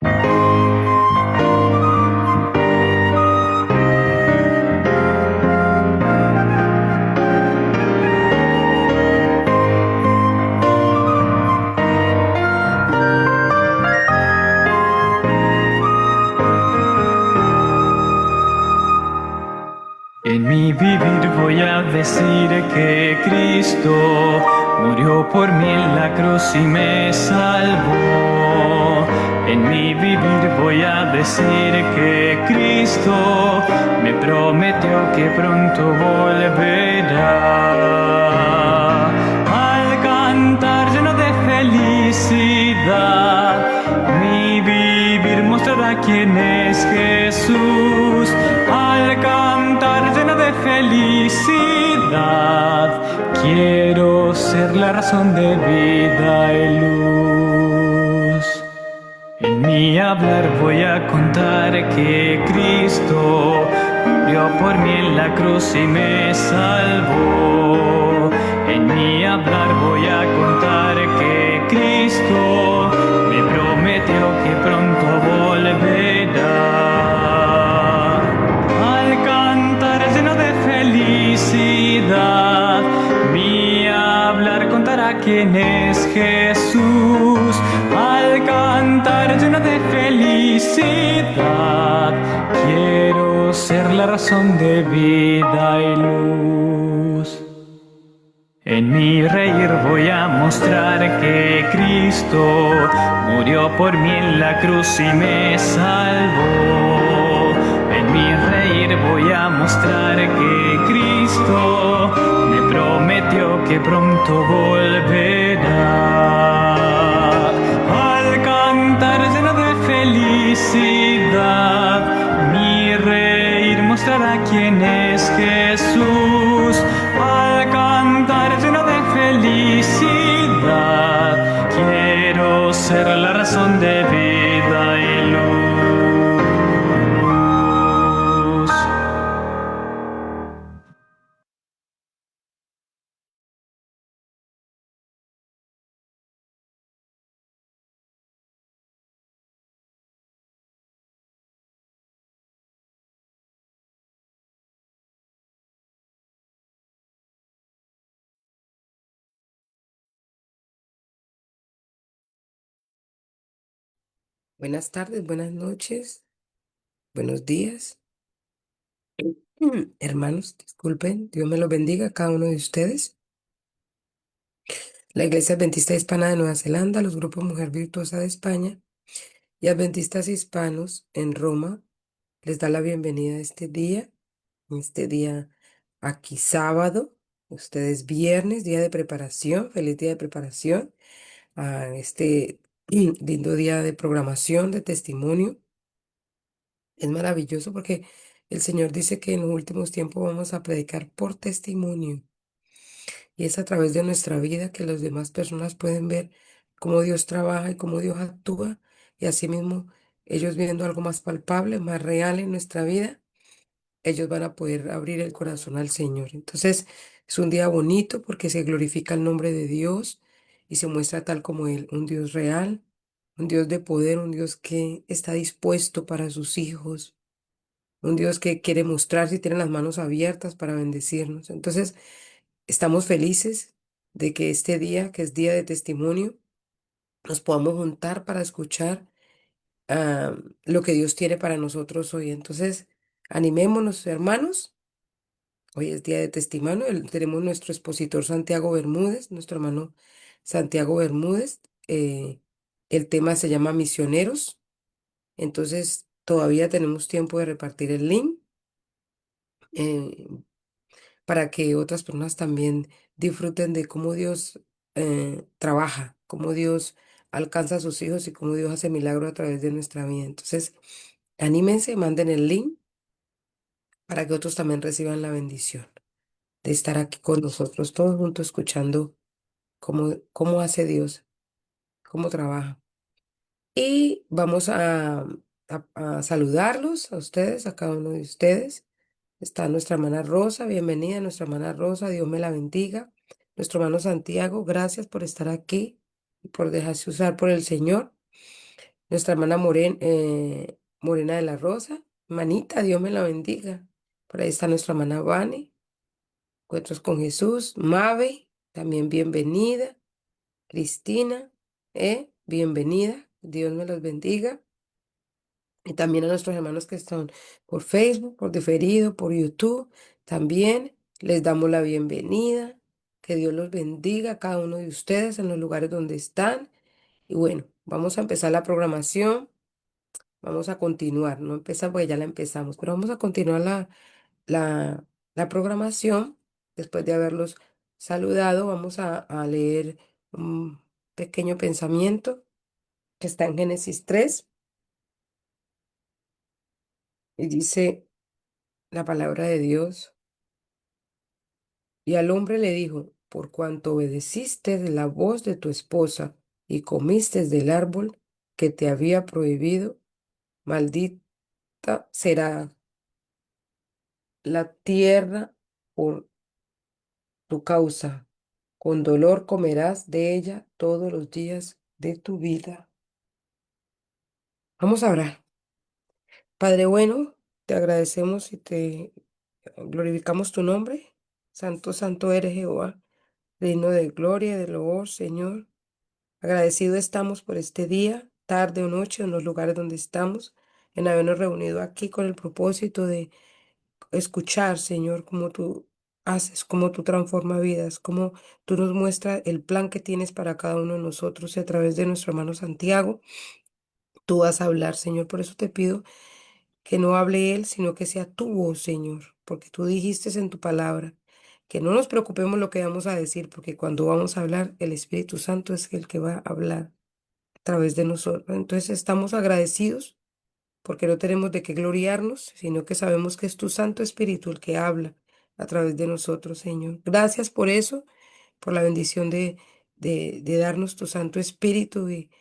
En mi vivir voy a decir que Cristo murió por mí en la cruz y me salvó. En mi vivir voy a decir que Cristo me prometió que pronto volverá. Al cantar lleno de felicidad, mi vivir mostrará quién es Jesús. Al cantar lleno de felicidad, quiero ser la razón de vida y luz. En mi hablar voy a contar que Cristo murió por mí en la cruz y me salvó. En mi hablar voy a contar que Cristo me prometió que pronto volverá. Al cantar lleno de felicidad, mi hablar contará quién es Jesús. Al cantar lleno de felicidad, quiero ser la razón de vida y luz. En mi reír voy a mostrar que Cristo murió por mí en la cruz y me salvó. En mi reír voy a mostrar que Cristo me prometió que pronto volverá. Al cantar lleno de felicidad, mi reír mostrará quién es Jesús. Al cantar lleno de felicidad, quiero ser la razón de vida y luz. Buenas tardes, buenas noches, buenos días. Hermanos, disculpen, Dios me los bendiga a cada uno de ustedes. La Iglesia Adventista Hispana de Nueva Zelanda, los grupos Mujer Virtuosa de España y Adventistas Hispanos en Roma les da la bienvenida a este día aquí sábado, ustedes viernes, día de preparación, feliz día de preparación a este lindo día de programación, de testimonio. Es maravilloso porque el Señor dice que en los últimos tiempos vamos a predicar por testimonio. Y es a través de nuestra vida que las demás personas pueden ver cómo Dios trabaja y cómo Dios actúa. Y asimismo, ellos viendo algo más palpable, más real en nuestra vida, ellos van a poder abrir el corazón al Señor. Entonces, es un día bonito porque se glorifica el nombre de Dios y se muestra tal como Él, un Dios real, un Dios de poder, un Dios que está dispuesto para sus hijos, un Dios que quiere mostrarse y tiene las manos abiertas para bendecirnos. Entonces, estamos felices de que este día, que es día de testimonio, nos podamos juntar para escuchar lo que Dios tiene para nosotros hoy. Entonces, animémonos, hermanos. Hoy es día de testimonio. Tenemos nuestro expositor Santiago Bermúdez, nuestro hermano Santiago Bermúdez. El tema se llama Misioneros. Entonces, todavía tenemos tiempo de repartir el link. eh, para que otras personas también disfruten de cómo Dios trabaja, cómo Dios alcanza a sus hijos y cómo Dios hace milagros a través de nuestra vida. Entonces, anímense, manden el link para que otros también reciban la bendición de estar aquí con nosotros todos juntos escuchando cómo hace Dios, cómo trabaja. Y vamos a saludarlos a ustedes, a cada uno de ustedes. Está nuestra hermana Rosa, bienvenida nuestra hermana Rosa, Dios me la bendiga. Nuestro hermano Santiago, gracias por estar aquí y por dejarse usar por el Señor. nuestra hermana Morena de la Rosa. Manita, Dios me la bendiga. Por ahí está nuestra hermana Vane, Encuentros con Jesús. Mabe, también bienvenida. Cristina, bienvenida. Dios me los bendiga. Y también a nuestros hermanos que están por Facebook, por diferido, por YouTube. También les damos la bienvenida. Que Dios los bendiga a cada uno de ustedes en los lugares donde están. Y bueno, vamos a empezar la programación. Vamos a continuar. No empezar porque ya la empezamos, pero vamos a continuar la, la programación. Después de haberlos saludado, vamos a leer un pequeño pensamiento que está en Génesis 3 y dice la palabra de Dios. Y al hombre le dijo, por cuanto obedeciste la voz de tu esposa y comiste del árbol que te había prohibido, maldita será la tierra por tu causa. Con dolor comerás de ella todos los días de tu vida. Vamos a orar. Padre bueno, te agradecemos y te glorificamos tu nombre. Santo, santo eres Jehová, digno de gloria y de loor, Señor. Agradecido estamos por este día, tarde o noche, en los lugares donde estamos, en habernos reunido aquí con el propósito de escuchar, Señor, cómo tú haces, cómo tú transformas vidas, cómo tú nos muestras el plan que tienes para cada uno de nosotros y a través de nuestro hermano Santiago, tú vas a hablar, Señor. Por eso te pido que no hable él, sino que sea tu voz, Señor, porque tú dijiste en tu palabra que no nos preocupemos lo que vamos a decir, porque cuando vamos a hablar, el Espíritu Santo es el que va a hablar a través de nosotros. Entonces estamos agradecidos porque no tenemos de qué gloriarnos, sino que sabemos que es tu Santo Espíritu el que habla a través de nosotros, Señor. Gracias por eso, por la bendición de darnos tu Santo Espíritu, y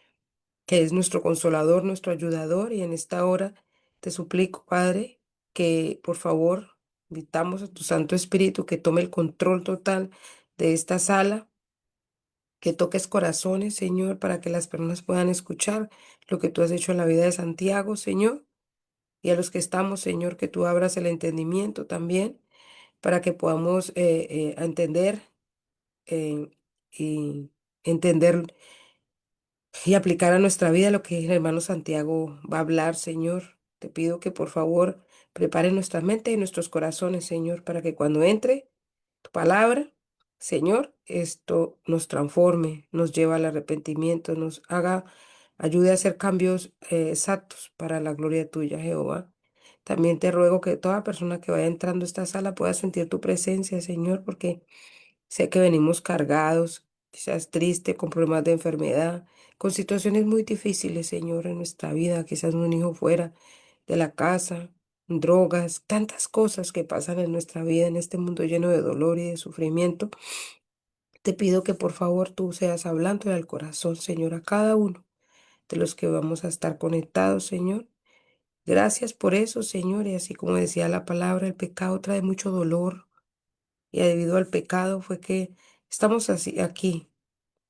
que es nuestro consolador, nuestro ayudador. Y en esta hora te suplico, Padre, que por favor invitamos a tu Santo Espíritu que tome el control total de esta sala, que toques corazones, Señor, para que las personas puedan escuchar lo que tú has hecho en la vida de Santiago, Señor. Y a los que estamos, Señor, que tú abras el entendimiento también para que podamos entender y entender y aplicar a nuestra vida lo que el hermano Santiago va a hablar, Señor. Te pido que por favor prepare nuestra mente y nuestros corazones, Señor, para que cuando entre tu palabra, Señor, esto nos transforme, nos lleva al arrepentimiento, nos haga, ayude a hacer cambios exactos para la gloria tuya, Jehová. También te ruego que toda persona que vaya entrando a esta sala pueda sentir tu presencia, Señor, porque sé que venimos cargados, quizás triste, con problemas de enfermedad, con situaciones muy difíciles, Señor, en nuestra vida, quizás un hijo fuera de la casa, drogas, tantas cosas que pasan en nuestra vida, en este mundo lleno de dolor y de sufrimiento. Te pido que por favor tú seas hablando al corazón, Señor, a cada uno de los que vamos a estar conectados, Señor. Gracias por eso, Señor, y así como decía la palabra, el pecado trae mucho dolor, y debido al pecado fue que estamos así aquí,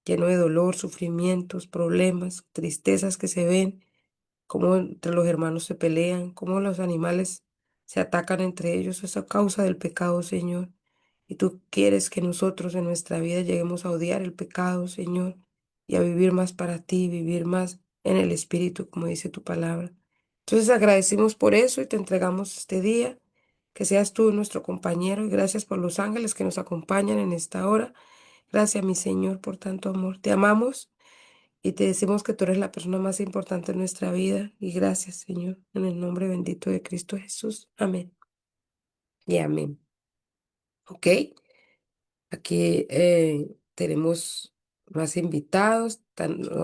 lleno de dolor, sufrimientos, problemas, tristezas que se ven, cómo entre los hermanos se pelean, cómo los animales se atacan entre ellos. Es a causa del pecado, Señor. Y tú quieres que nosotros en nuestra vida lleguemos a odiar el pecado, Señor, y a vivir más para ti, vivir más en el Espíritu, como dice tu palabra. Entonces agradecemos por eso y te entregamos este día. Que seas tú nuestro compañero, y gracias por los ángeles que nos acompañan en esta hora. Gracias, mi Señor, por tanto amor. Te amamos y te decimos que tú eres la persona más importante en nuestra vida. Y gracias, Señor, en el nombre bendito de Cristo Jesús. Amén y amén. Ok, aquí tenemos más invitados.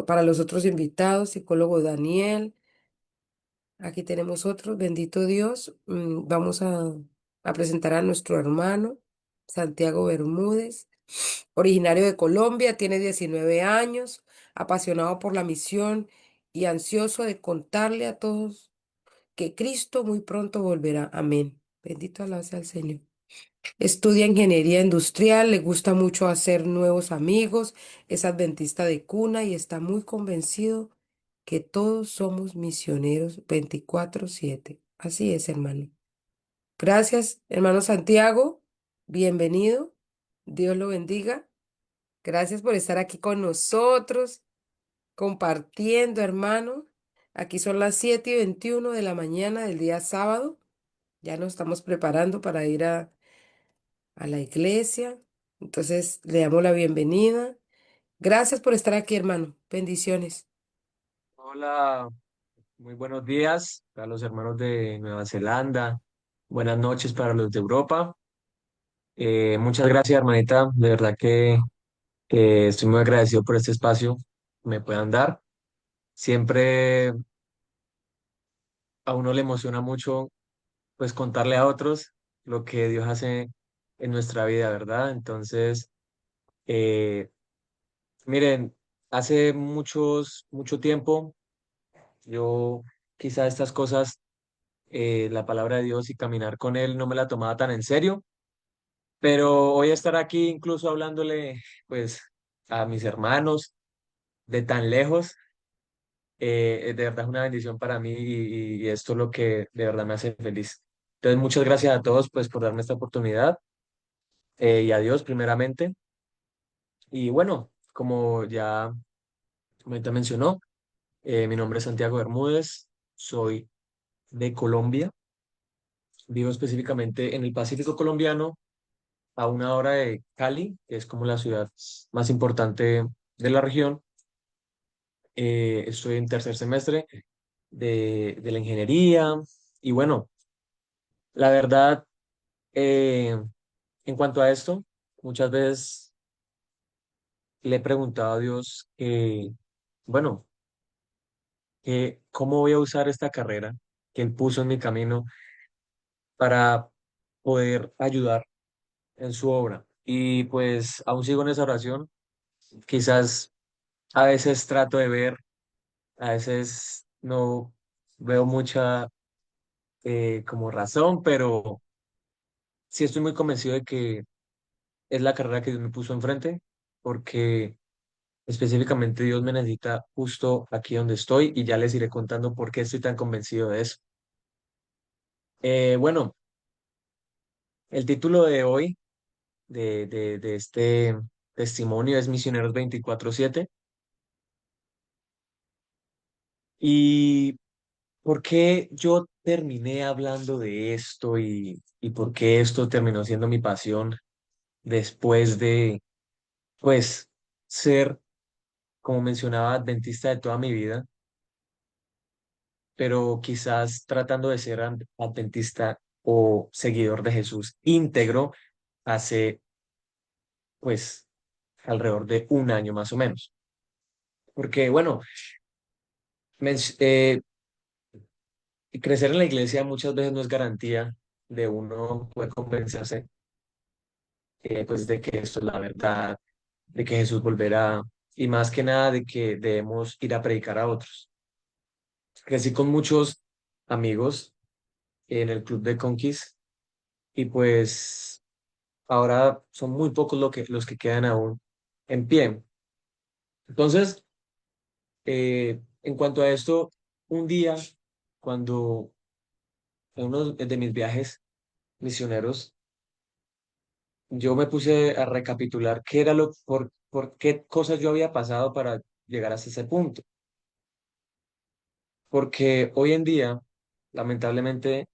Para los otros invitados, psicólogo Daniel. Aquí tenemos otro, bendito Dios. Vamos a presentar a nuestro hermano Santiago Bermúdez, originario de Colombia, tiene 19 años, apasionado por la misión y ansioso de contarle a todos que Cristo muy pronto volverá. Amén. Bendito alabado sea el Señor. Estudia ingeniería industrial, le gusta mucho hacer nuevos amigos, es adventista de cuna y está muy convencido que todos somos misioneros 24/7. Así es, hermano. Gracias, hermano Santiago. Bienvenido. Dios lo bendiga. Gracias por estar aquí con nosotros, compartiendo, hermano. Aquí son las 7:21 de la mañana del día sábado. Ya nos estamos preparando para ir a la iglesia. Entonces, le damos la bienvenida. Gracias por estar aquí, hermano. Bendiciones. Hola, muy buenos días para los hermanos de Nueva Zelanda. Buenas noches para los de Europa. Muchas gracias, hermanita. De verdad que estoy muy agradecido por este espacio que me puedan dar. Siempre a uno le emociona mucho, pues, contarle a otros lo que Dios hace en nuestra vida, ¿verdad? Entonces, eh, miren, hace mucho tiempo, yo quizá estas cosas la palabra de Dios y caminar con Él no me la tomaba tan en serio, pero hoy estar aquí incluso hablándole pues a mis hermanos de tan lejos, de verdad es una bendición para mí y esto es lo que de verdad me hace feliz. Entonces muchas gracias a todos pues por darme esta oportunidad y a Dios primeramente. Y bueno, como ya ahorita mencionó, mi nombre es Santiago Bermúdez, soy de Colombia, vivo específicamente en el Pacífico colombiano a una hora de Cali, que es como la ciudad más importante de la región. Estoy en tercer semestre de la ingeniería y bueno, la verdad, eh, en cuanto a esto, muchas veces le he preguntado a Dios bueno, que cómo voy a usar esta carrera que Él puso en mi camino para poder ayudar en su obra. Y pues aún sigo en esa oración, quizás a veces trato de ver. A veces no veo mucha como razón, pero sí estoy muy convencido de que es la carrera que Dios me puso enfrente, porque específicamente Dios me necesita justo aquí donde estoy y ya les iré contando por qué estoy tan convencido de eso. Bueno, el título de hoy de este testimonio es Misioneros 24/7. ¿Y por qué yo terminé hablando de esto y por qué esto terminó siendo mi pasión? Después de, pues, ser, como mencionaba, adventista de toda mi vida, pero quizás tratando de ser adventista o seguidor de Jesús íntegro hace, pues, alrededor de un año más o menos. Porque, bueno, men- eh, crecer en la iglesia muchas veces no es garantía de uno poder convencerse, pues, de que esto es la verdad, de que Jesús volverá, y más que nada de que debemos ir a predicar a otros. Crecí con muchos amigos en el club de Conquist y pues ahora son muy pocos los que quedan aún en pie. Entonces, en cuanto a esto, un día, cuando en uno de mis viajes misioneros, yo me puse a recapitular qué era por qué cosas yo había pasado para llegar hasta ese punto. Porque hoy en día, lamentablemente,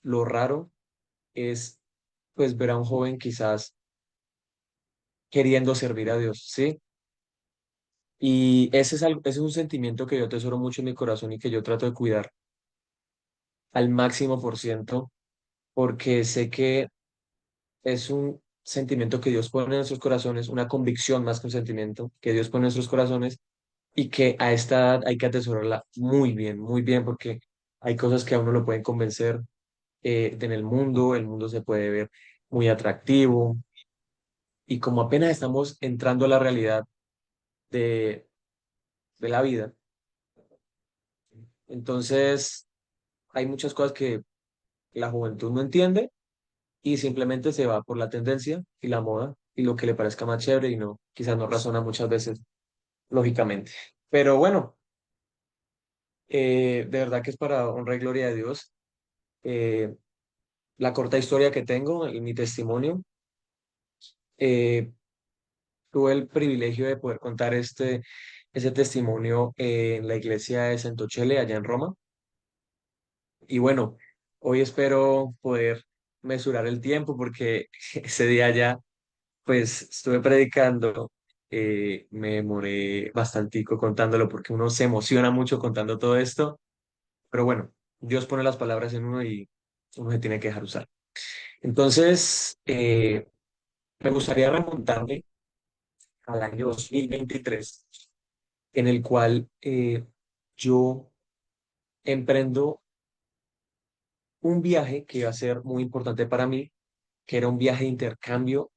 lo raro es pues ver a un joven quizás queriendo servir a Dios, ¿sí? Y ese es algo, ese es un sentimiento que yo atesoro mucho en mi corazón y que yo trato de cuidar al máximo por ciento, porque sé que es un sentimiento que Dios pone en nuestros corazones, una convicción más que un sentimiento que Dios pone en nuestros corazones y que a esta edad hay que atesorarla muy bien, porque hay cosas que a uno lo pueden convencer en el mundo se puede ver muy atractivo y como apenas estamos entrando a la realidad de, de la vida, entonces hay muchas cosas que la juventud no entiende y simplemente se va por la tendencia y la moda y lo que le parezca más chévere y no, quizás no razona muchas veces lógicamente. Pero bueno, De verdad que es para honra y gloria de Dios. Eh, la corta historia que tengo y mi testimonio, eh, tuve el privilegio de poder contar ese testimonio en la iglesia de Centochele, allá en Roma. Y bueno, hoy espero poder mesurar el tiempo porque ese día ya pues estuve predicando, me demoré bastantico contándolo porque uno se emociona mucho contando todo esto, pero bueno, Dios pone las palabras en uno y uno se tiene que dejar usar. Entonces, me gustaría remontarme al año 2023 en el cual yo emprendo un viaje que iba a ser muy importante para mí, que era un viaje de intercambio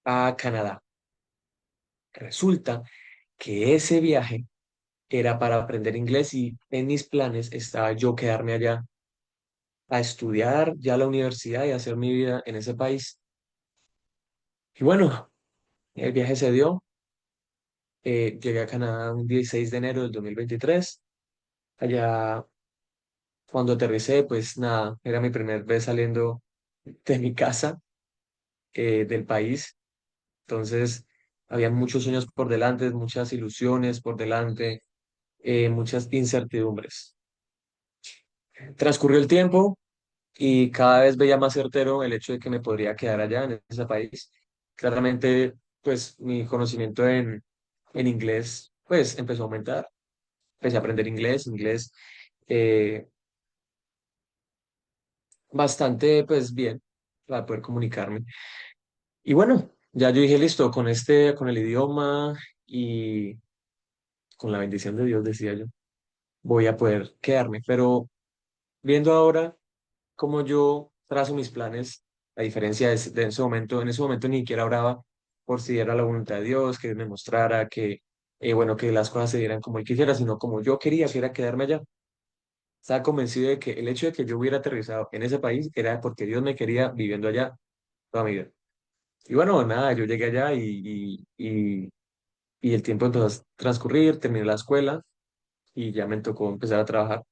a Canadá. Resulta que ese viaje era para aprender inglés y en mis planes estaba yo quedarme allá a estudiar ya la universidad y hacer mi vida en ese país. Y bueno, el viaje se dio. Llegué a Canadá un 16 de enero del 2023. Allá, cuando aterricé, pues nada, era mi primer vez saliendo de mi casa, del país. Entonces, había muchos sueños por delante, muchas ilusiones por delante, muchas incertidumbres. Transcurrió el tiempo y cada vez veía más certero el hecho de que me podría quedar allá en ese país. Claramente, pues mi conocimiento en inglés, pues empezó a aumentar. Empecé a aprender inglés, eh, bastante, pues bien, para poder comunicarme. Y bueno, ya yo dije, listo, con el idioma y con la bendición de Dios, decía yo, voy a poder quedarme. Pero viendo ahora cómo yo trazo mis planes, a diferencia de en ese momento ni siquiera oraba por si era la voluntad de Dios, que Él me mostrara que, bueno, que las cosas se dieran como Él quisiera, sino como yo quería, que era quedarme allá. Estaba convencido de que el hecho de que yo hubiera aterrizado en ese país era porque Dios me quería viviendo allá toda mi vida. Y bueno, nada, yo llegué allá y el tiempo empezó a transcurrir, terminé la escuela y ya me tocó empezar a trabajar.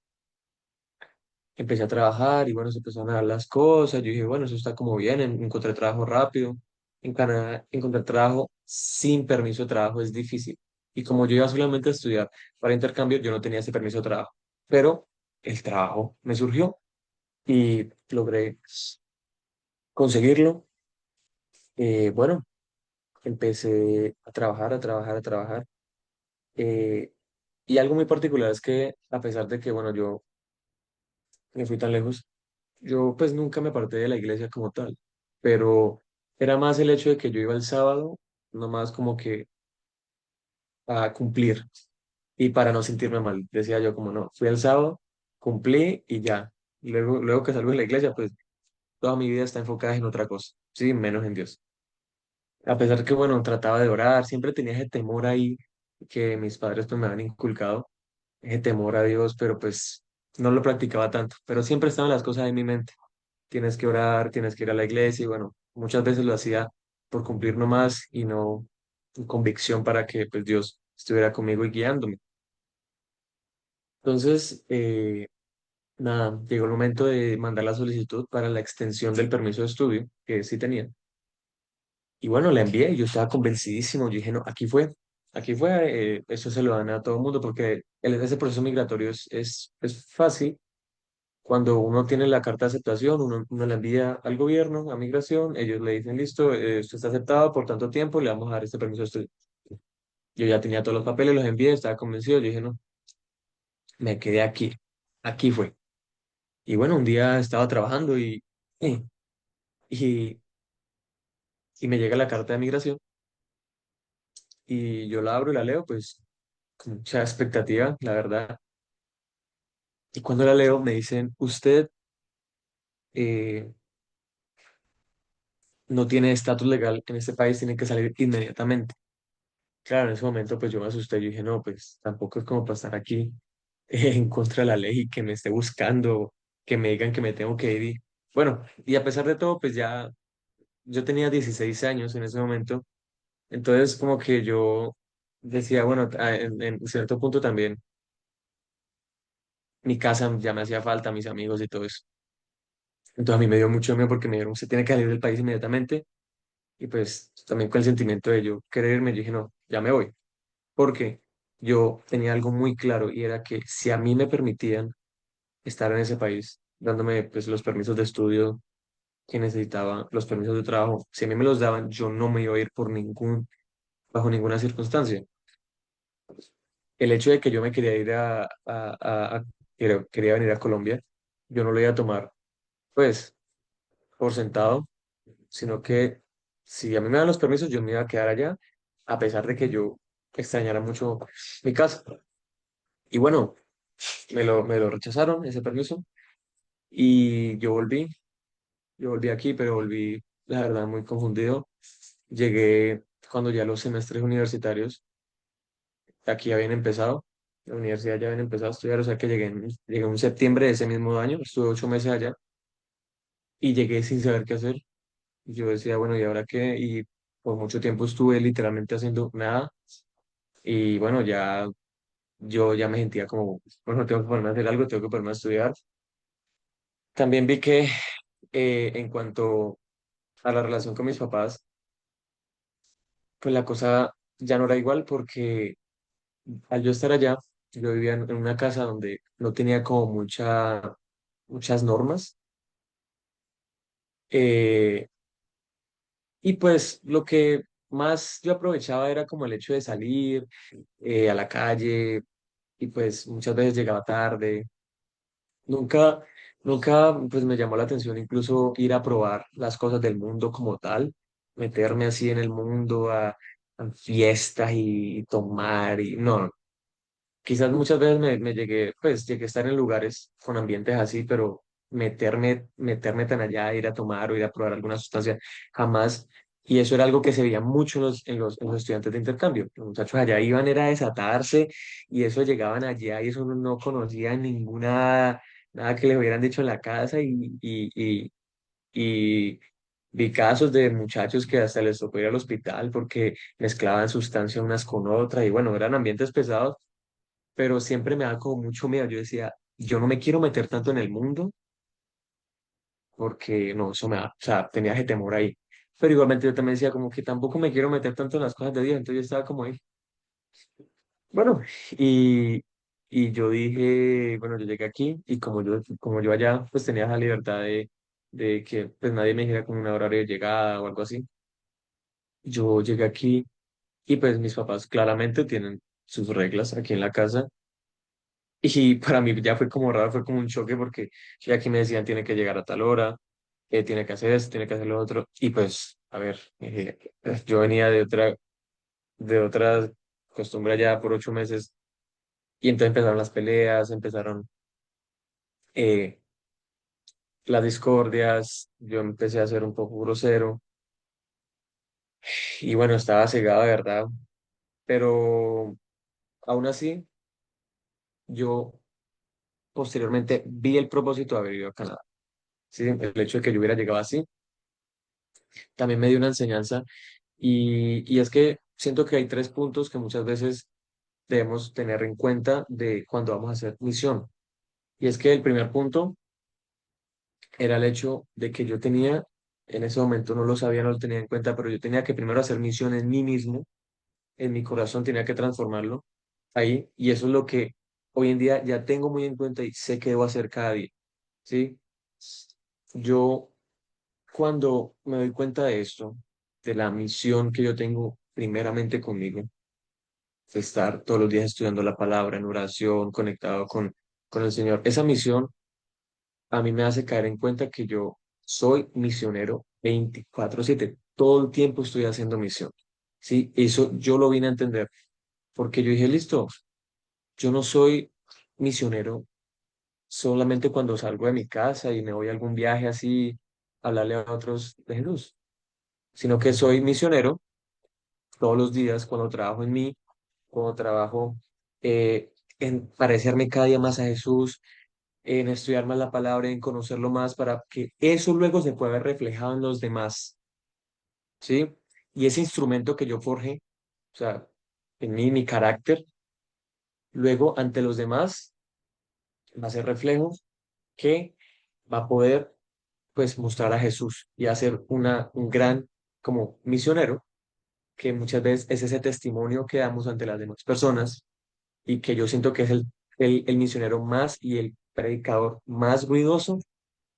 Empecé a trabajar y bueno, se empezaron a dar las cosas. Yo dije, bueno, eso está como bien, encontré trabajo rápido. En Canadá, encontrar trabajo sin permiso de trabajo es difícil. Y como yo iba solamente a estudiar para intercambio, yo no tenía ese permiso de trabajo. Pero el trabajo me surgió y logré conseguirlo. Bueno, empecé a trabajar, a trabajar, a trabajar. Eh, y algo muy particular es que a pesar de que, bueno, yo me fui tan lejos, yo pues nunca me aparté de la iglesia como tal, pero era más el hecho de que yo iba el sábado, nomás como que a cumplir y para no sentirme mal, decía yo como no, fui el sábado, cumplí y ya. Luego que salgo de la iglesia, pues toda mi vida está enfocada en otra cosa, sí, menos en Dios. A pesar que, bueno, trataba de orar, siempre tenía ese temor ahí que mis padres pues me habían inculcado, ese temor a Dios, pero pues no lo practicaba tanto, pero siempre estaban las cosas en mi mente. Tienes que orar, tienes que ir a la iglesia y bueno, muchas veces lo hacía por cumplir nomás y no con convicción para que pues Dios estuviera conmigo y guiándome. Entonces, nada, llegó el momento de mandar la solicitud para la extensión del permiso de estudio, que sí tenía. Y bueno, la envié y yo estaba convencidísimo. Yo dije, no, aquí fue, eso se lo dan a todo el mundo porque ese proceso migratorio es fácil. Cuando uno tiene la carta de aceptación, uno la envía al gobierno, a migración, ellos le dicen, listo, usted está aceptado por tanto tiempo, le vamos a dar este permiso de estudio. Yo ya tenía todos los papeles, los envié, estaba convencido, yo dije, no, me quedé aquí fue. Y bueno, un día estaba trabajando y, y me llega la carta de migración y yo la abro y la leo, pues con mucha expectativa, la verdad. Y cuando la leo me dicen, usted eh, no tiene estatus legal en este país, tiene que salir inmediatamente. Claro, en ese momento pues yo me asusté, yo dije, no, pues tampoco es como para estar aquí en contra de la ley y que me esté buscando, que me digan que me tengo que ir. Bueno, y a pesar de todo, pues ya yo tenía 16 años en ese momento, entonces como que yo decía, bueno, en cierto punto también mi casa ya me hacía falta, mis amigos y todo eso. Entonces a mí me dio mucho miedo porque me dijeron, se tiene que salir del país inmediatamente. Y pues también con el sentimiento de yo querer irme, yo dije, no, ya me voy. Porque yo tenía algo muy claro y era que si a mí me permitían estar en ese país, dándome pues los permisos de estudio que necesitaba, los permisos de trabajo, si a mí me los daban, yo no me iba a ir bajo ninguna circunstancia. El hecho de que yo me quería ir quería venir a Colombia, yo no lo iba a tomar, pues, por sentado, sino que si a mí me dan los permisos, yo me iba a quedar allá, a pesar de que yo extrañara mucho mi casa. Y bueno, me lo rechazaron, ese permiso, y yo volví aquí, pero volví, la verdad, muy confundido. Llegué cuando ya los semestres universitarios aquí habían empezado, la universidad ya habían empezado a estudiar, o sea que llegué en septiembre de ese mismo año, estuve 8 meses allá y llegué sin saber qué hacer. Yo decía, bueno, ¿y ahora qué? Y por mucho tiempo estuve literalmente haciendo nada y bueno, yo ya me sentía como, bueno, tengo que ponerme a hacer algo, tengo que ponerme a estudiar. También vi que en cuanto a la relación con mis papás, pues la cosa ya no era igual porque al yo estar allá, yo vivía en una casa donde no tenía como muchas normas. eh, y pues lo que más yo aprovechaba era como el hecho de salir a la calle y pues muchas veces llegaba tarde. Nunca, nunca pues me llamó la atención incluso ir a probar las cosas del mundo como tal, meterme así en el mundo a fiestas y tomar y no. Quizás muchas veces me llegué, pues llegué a estar en lugares con ambientes así, pero meterme tan allá, ir a tomar o ir a probar alguna sustancia, jamás. Y eso era algo que se veía mucho en los estudiantes de intercambio. Los muchachos allá iban era a desatarse y eso llegaban allá y eso no conocía nada que les hubieran dicho en la casa y vi casos de muchachos que hasta les tocó ir al hospital porque mezclaban sustancias unas con otras y bueno, eran ambientes pesados, pero siempre me daba como mucho miedo. Yo decía, yo no me quiero meter tanto en el mundo porque no, eso me da, o sea, tenía ese temor ahí. Pero igualmente yo también decía como que tampoco me quiero meter tanto en las cosas de Dios, entonces yo estaba como ahí. Bueno, y, y yo dije, bueno, yo llegué aquí y como yo allá pues tenía esa libertad de que pues nadie me dijera como una hora de llegada o algo así. Yo llegué aquí y pues mis papás claramente tienen sus reglas aquí en la casa. Y para mí ya fue como raro, fue como un choque porque ya aquí me decían tiene que llegar a tal hora, tiene que hacer esto, tiene que hacer lo otro. Y pues, a ver, yo venía de otra costumbre ya por 8 meses y entonces empezaron las peleas, empezaron eh, las discordias, yo empecé a ser un poco grosero y bueno, estaba cegado de verdad, pero aún así yo posteriormente vi el propósito de haber ido a Canadá. Sí, el hecho de que yo hubiera llegado así también me dio una enseñanza y es que siento que hay 3 puntos que muchas veces debemos tener en cuenta de cuando vamos a hacer misión. Y es que el primer punto era el hecho de que yo tenía, en ese momento no lo sabía, no lo tenía en cuenta, pero yo tenía que primero hacer misión en mí mismo, en mi corazón, tenía que transformarlo ahí. Y eso es lo que hoy en día ya tengo muy en cuenta y sé que debo hacer cada día. ¿Sí? Yo cuando me doy cuenta de esto, de la misión que yo tengo primeramente conmigo, de estar todos los días estudiando la palabra en oración, conectado con el Señor. Esa misión a mí me hace caer en cuenta que yo soy misionero 24/7. Todo el tiempo estoy haciendo misión. Sí, eso yo lo vine a entender porque yo dije, listo, yo no soy misionero solamente cuando salgo de mi casa y me voy a algún viaje así, a hablarle a otros de Jesús, sino que soy misionero todos los días cuando trabajo en mí, cuando trabajo en parecerme cada día más a Jesús, en estudiar más la palabra, en conocerlo más, para que eso luego se pueda ver reflejado en los demás, ¿sí? Y ese instrumento que yo forje, o sea, en mí, mi carácter, luego ante los demás, va a ser reflejo que va a poder pues mostrar a Jesús y hacer un gran como misionero, que muchas veces es ese testimonio que damos ante las demás personas y que yo siento que es el misionero más y el predicador más ruidoso,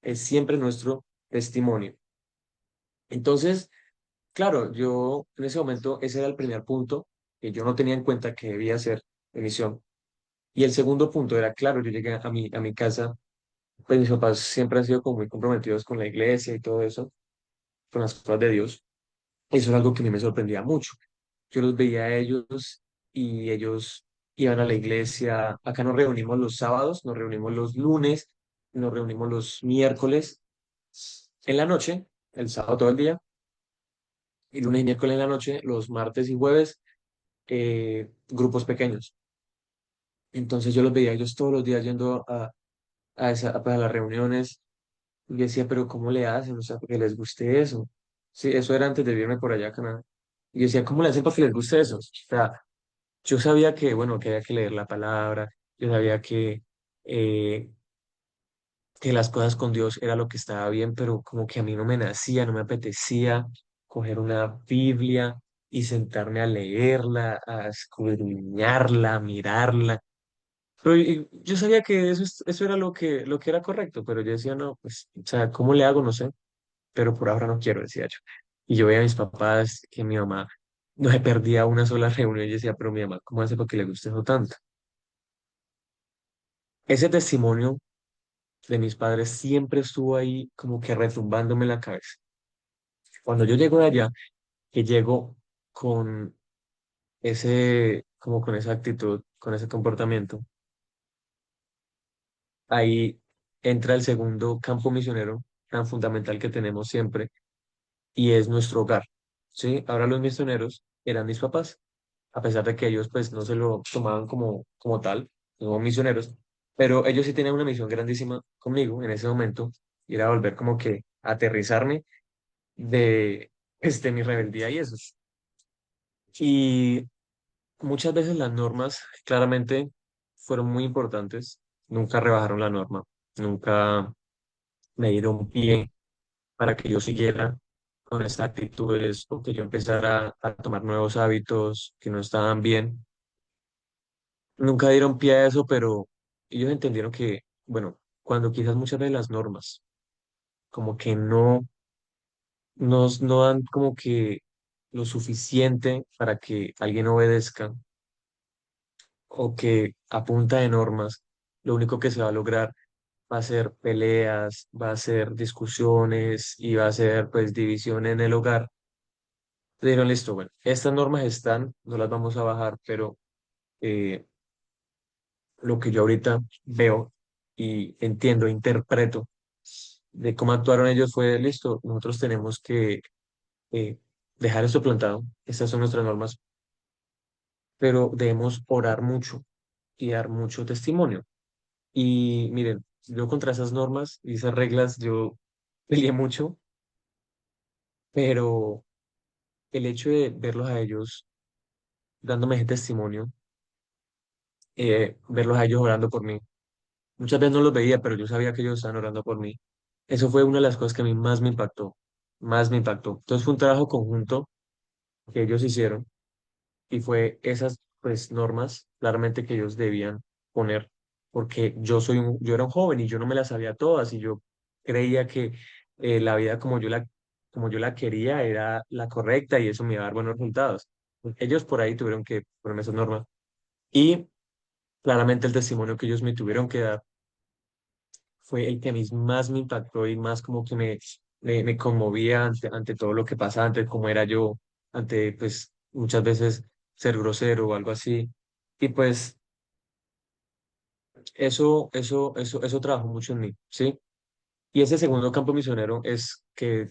es siempre nuestro testimonio. Entonces, claro, yo en ese momento ese era el primer punto que yo no tenía en cuenta que debía hacer mi misión. Y el segundo punto era, claro, yo llegué a mi casa, pues mis papás siempre han sido como muy comprometidos con la iglesia y todo eso, con las cosas de Dios. Eso era algo que a mí me sorprendía mucho. Yo los veía a ellos y ellos iban a la iglesia. Acá nos reunimos los sábados, nos reunimos los lunes, nos reunimos los miércoles en la noche, el sábado todo el día, y lunes y miércoles en la noche, los martes y jueves, grupos pequeños. Entonces yo los veía a ellos todos los días yendo pues, a las reuniones. Y yo decía, pero ¿cómo le hacen? O sea, que les guste eso. Sí, eso era antes de irme por allá a Canadá. Y yo decía, ¿cómo le hacen para que les guste eso? O sea, yo sabía que, bueno, que había que leer la palabra, yo sabía eh, que las cosas con Dios era lo que estaba bien, pero como que a mí no me nacía, no me apetecía coger una Biblia y sentarme a leerla, a escudriñarla, a mirarla. Pero yo sabía que eso era lo que era correcto, pero yo decía, no, pues, o sea, ¿cómo le hago? No sé, pero por ahora no quiero, decía yo. Y yo veía a mis papás que mi mamá no se perdía una sola reunión y yo decía, pero mi mamá, ¿cómo hace para que le guste eso tanto? Ese testimonio de mis padres siempre estuvo ahí como que retumbándome en la cabeza. Cuando yo llego de allá, que llego con como con esa actitud, con ese comportamiento, ahí entra el segundo campo misionero tan fundamental que tenemos siempre y es nuestro hogar. ¿Sí? Ahora los misioneros eran mis papás, a pesar de que ellos pues no se lo tomaban como tal, como misioneros, pero ellos sí tenían una misión grandísima conmigo en ese momento, y era volver como que a aterrizarme de mi rebeldía y eso. Y muchas veces las normas claramente fueron muy importantes, nunca rebajaron la norma, nunca me dieron pie para que yo siguiera con estas actitudes o que yo empezara a tomar nuevos hábitos que no estaban bien. Nunca dieron pie a eso, pero ellos entendieron que, bueno, cuando quizás muchas veces las normas como que no dan como que lo suficiente para que alguien obedezca o que a punta de normas lo único que se va a lograr va a ser peleas, va a ser discusiones y va a ser pues división en el hogar. Dijeron, listo, bueno, estas normas están, no las vamos a bajar, pero eh, lo que yo ahorita veo y entiendo, interpreto de cómo actuaron ellos fue, listo, nosotros tenemos que eh, dejar esto plantado, estas son nuestras normas, pero debemos orar mucho y dar mucho testimonio. Y miren, yo contra esas normas y esas reglas, yo peleé mucho, pero el hecho de verlos a ellos dándome ese testimonio, verlos a ellos orando por mí, muchas veces no los veía, pero yo sabía que ellos estaban orando por mí. Eso fue una de las cosas que a mí más me impactó, más me impactó. Entonces fue un trabajo conjunto que ellos hicieron y fue esas pues normas claramente que ellos debían poner, porque yo era un joven y yo no me las sabía todas y yo creía que la vida como yo la quería era la correcta y eso me iba a dar buenos resultados. Ellos por ahí tuvieron que poner esas normas y claramente el testimonio que ellos me tuvieron que dar fue el que a mí más me impactó y más como que me conmovía ante todo lo que pasaba, ante cómo era yo, ante pues muchas veces ser grosero o algo así. Y pues eso trabajó mucho en mí, ¿sí? Y ese segundo campo misionero es que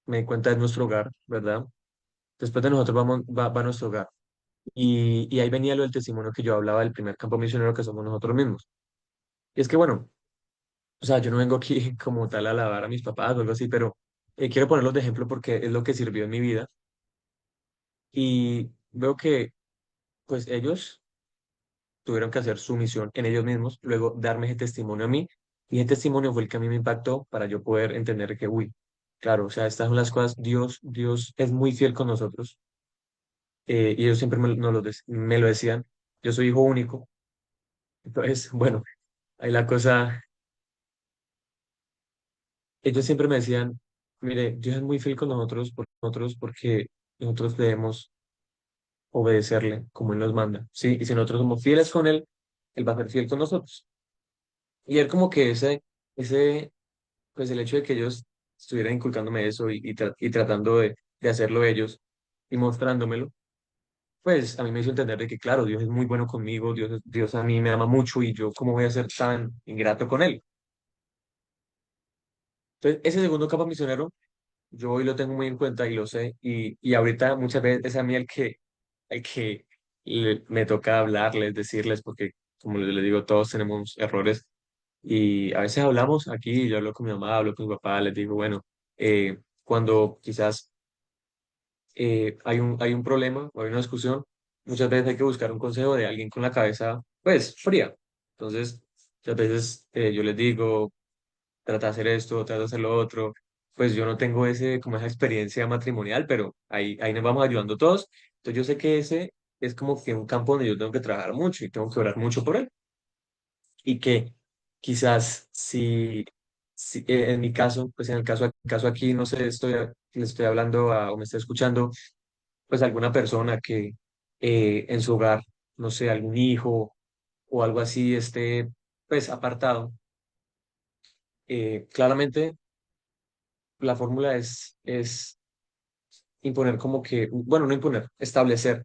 me di cuenta de nuestro hogar, ¿verdad? Después de nosotros va nuestro hogar. Y ahí venía lo del testimonio que yo hablaba del primer campo misionero que somos nosotros mismos. Y es que bueno, o sea, yo no vengo aquí como tal a alabar a mis papás o algo así, pero quiero ponerlos de ejemplo porque es lo que sirvió en mi vida. Y veo que, pues, ellos tuvieron que hacer su misión en ellos mismos, luego darme ese testimonio a mí, y ese testimonio fue el que a mí me impactó para yo poder entender que, uy, claro, o sea, estas son las cosas, Dios es muy fiel con nosotros, y ellos siempre me lo decían, yo soy hijo único, entonces, bueno, ahí la cosa, ellos siempre me decían, mire, Dios es muy fiel con nosotros porque nosotros debemos obedecerle como Él nos manda, ¿sí? Y si nosotros somos fieles con Él, Él va a ser fiel con nosotros. Y él como que pues el hecho de que ellos estuvieran inculcándome eso y tratando de hacerlo ellos y mostrándomelo, pues a mí me hizo entender de que, claro, Dios es muy bueno conmigo, Dios a mí me ama mucho y yo cómo voy a ser tan ingrato con Él. Entonces, ese segundo capa misionero, yo hoy lo tengo muy en cuenta y lo sé, y ahorita muchas veces es a mí el que me toca hablarles, decirles, porque como les digo, todos tenemos errores. Y a veces hablamos aquí, yo hablo con mi mamá, hablo con mi papá, les digo, bueno, cuando quizás hay un problema o hay una discusión, muchas veces hay que buscar un consejo de alguien con la cabeza, pues, fría. Entonces, muchas veces yo les digo, trata de hacer esto, trata de hacer lo otro. Pues yo no tengo como esa experiencia matrimonial, pero ahí nos vamos ayudando todos. Entonces yo sé que ese es como que un campo donde yo tengo que trabajar mucho y tengo que orar mucho por él y que quizás en mi caso, pues en el caso aquí, no sé, le estoy hablando o me está escuchando, pues alguna persona que en su hogar, no sé, algún hijo o algo así esté pues apartado, claramente la fórmula es imponer como que, bueno, no imponer, establecer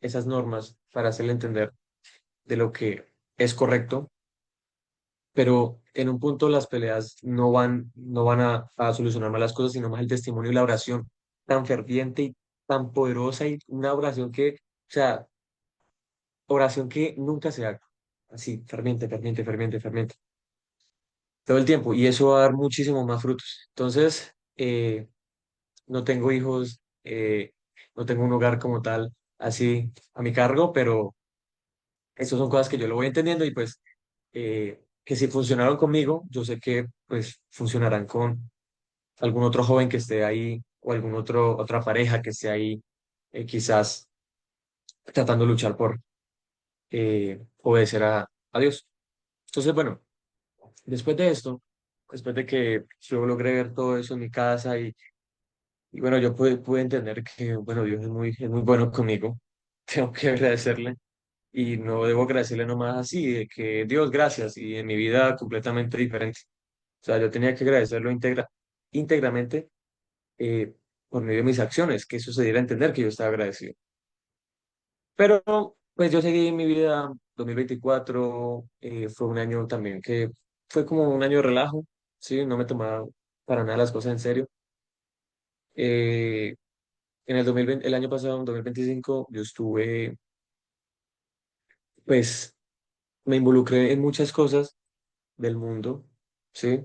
esas normas para hacerle entender de lo que es correcto, pero en un punto las peleas no van a solucionar más las cosas, sino más el testimonio y la oración tan ferviente y tan poderosa y una oración que, o sea, oración que nunca se haga. Así, ferviente, ferviente, ferviente, ferviente, todo el tiempo. Y eso va a dar muchísimos más frutos. Entonces, no tengo hijos, no tengo un hogar como tal, así a mi cargo, pero esas son cosas que yo lo voy entendiendo y pues que si funcionaron conmigo, yo sé que pues funcionarán con algún otro joven que esté ahí o otra pareja que esté ahí, quizás tratando de luchar por obedecer a Dios. Entonces, bueno, después de esto, después de que yo logré ver todo eso en mi casa y bueno, yo pude entender que, bueno, Dios es muy bueno conmigo, tengo que agradecerle. Y no debo agradecerle nomás así, de que Dios, gracias, y en mi vida completamente diferente. O sea, yo tenía que agradecerlo íntegramente por medio de mis acciones, que eso se diera a entender que yo estaba agradecido. Pero pues yo seguí mi vida, 2024 fue un año también que fue como un año de relajo, ¿sí? No me tomaba para nada las cosas en serio. Eh, en el 2020, el año pasado, en 2025 yo estuve, pues me involucré en muchas cosas del mundo, ¿sí?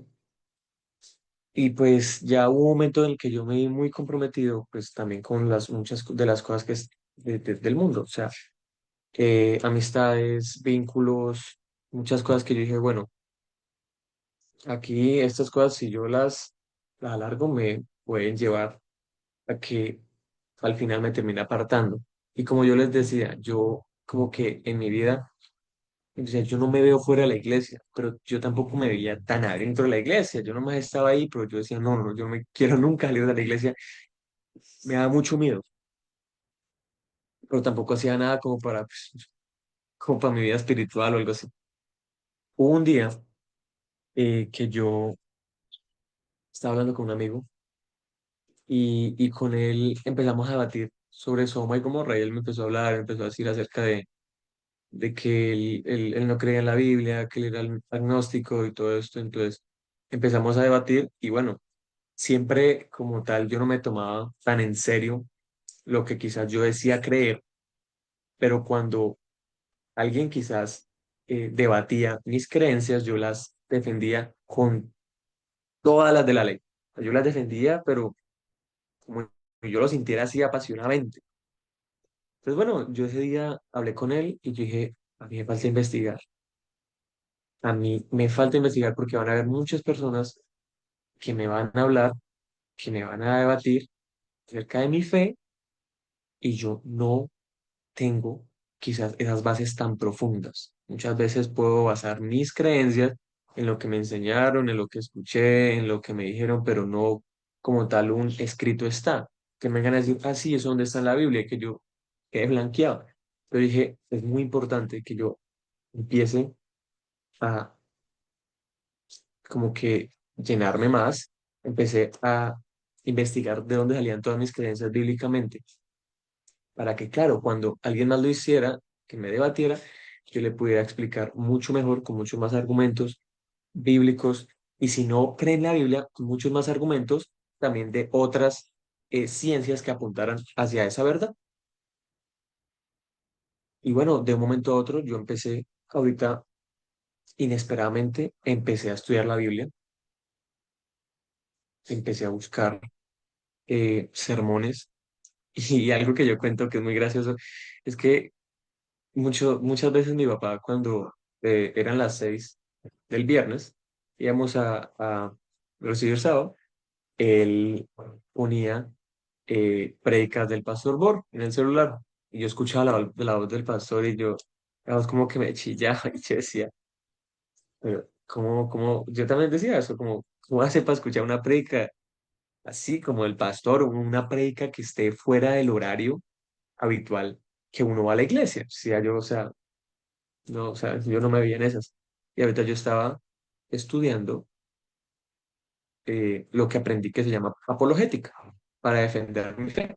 Y pues ya hubo un momento en el que yo me vi muy comprometido, pues también con muchas de las cosas que es del mundo, o sea, amistades, vínculos, muchas cosas que yo dije, bueno, aquí estas cosas si yo las alargo me pueden llevar a que al final me termine apartando. Y como yo les decía, yo como que en mi vida, o sea, yo no me veo fuera de la iglesia, pero yo tampoco me veía tan adentro de la iglesia. Yo nomás estaba ahí, pero yo decía, no, no, yo no me quiero nunca salir de la iglesia. Me daba mucho miedo, pero tampoco hacía nada como para mi vida espiritual o algo así. Hubo un día que yo estaba hablando con un amigo y con él empezamos a debatir sobre Sodoma y Gomorra y él me empezó a hablar, me empezó a decir acerca de que él no creía en la Biblia, que él era agnóstico y todo esto. Entonces empezamos a debatir y bueno, siempre como tal yo no me tomaba tan en serio lo que quizás yo decía creer, pero cuando alguien quizás debatía mis creencias, yo las defendía con todas las de la ley. Yo las defendía, pero como yo lo sintiera así apasionadamente. Entonces, bueno, yo ese día hablé con él y yo dije, A mí me falta investigar. A mí me falta investigar porque van a haber muchas personas que me van a hablar, que me van a debatir acerca de mi fe y yo no tengo quizás esas bases tan profundas. Muchas veces puedo basar mis creencias en lo que me enseñaron, en lo que escuché, en lo que me dijeron, pero no como tal un escrito está. Que me vengan a decir, ah, sí, eso donde está en la Biblia, que yo quedé blanqueado. Pero dije, es muy importante que yo empiece a como que llenarme más. Empecé a investigar de dónde salían todas mis creencias bíblicamente para que, claro, cuando alguien más lo hiciera, que me debatiera, yo le pudiera explicar mucho mejor, con muchos más argumentos bíblicos, y si no cree en la Biblia, con muchos más argumentos también de otras ciencias que apuntaran hacia esa verdad. Y bueno, de un momento a otro, yo empecé, ahorita, inesperadamente, empecé a estudiar la Biblia, empecé a buscar sermones, y algo que yo cuento que es muy gracioso, es que muchas veces mi papá, cuando eran las 6 del viernes, íbamos a recibir sábado, él ponía prédicas del pastor Bor en el celular. Y yo escuchaba la voz del pastor y yo, la voz como que me chillaba y yo decía, pero yo también decía eso, ¿cómo hace para escuchar una prédica así como el pastor, o una prédica que esté fuera del horario habitual que uno va a la iglesia? O sea, no, o sea, yo no me veía en esas. Y ahorita yo estaba estudiando lo que aprendí que se llama apologética para defender mi fe.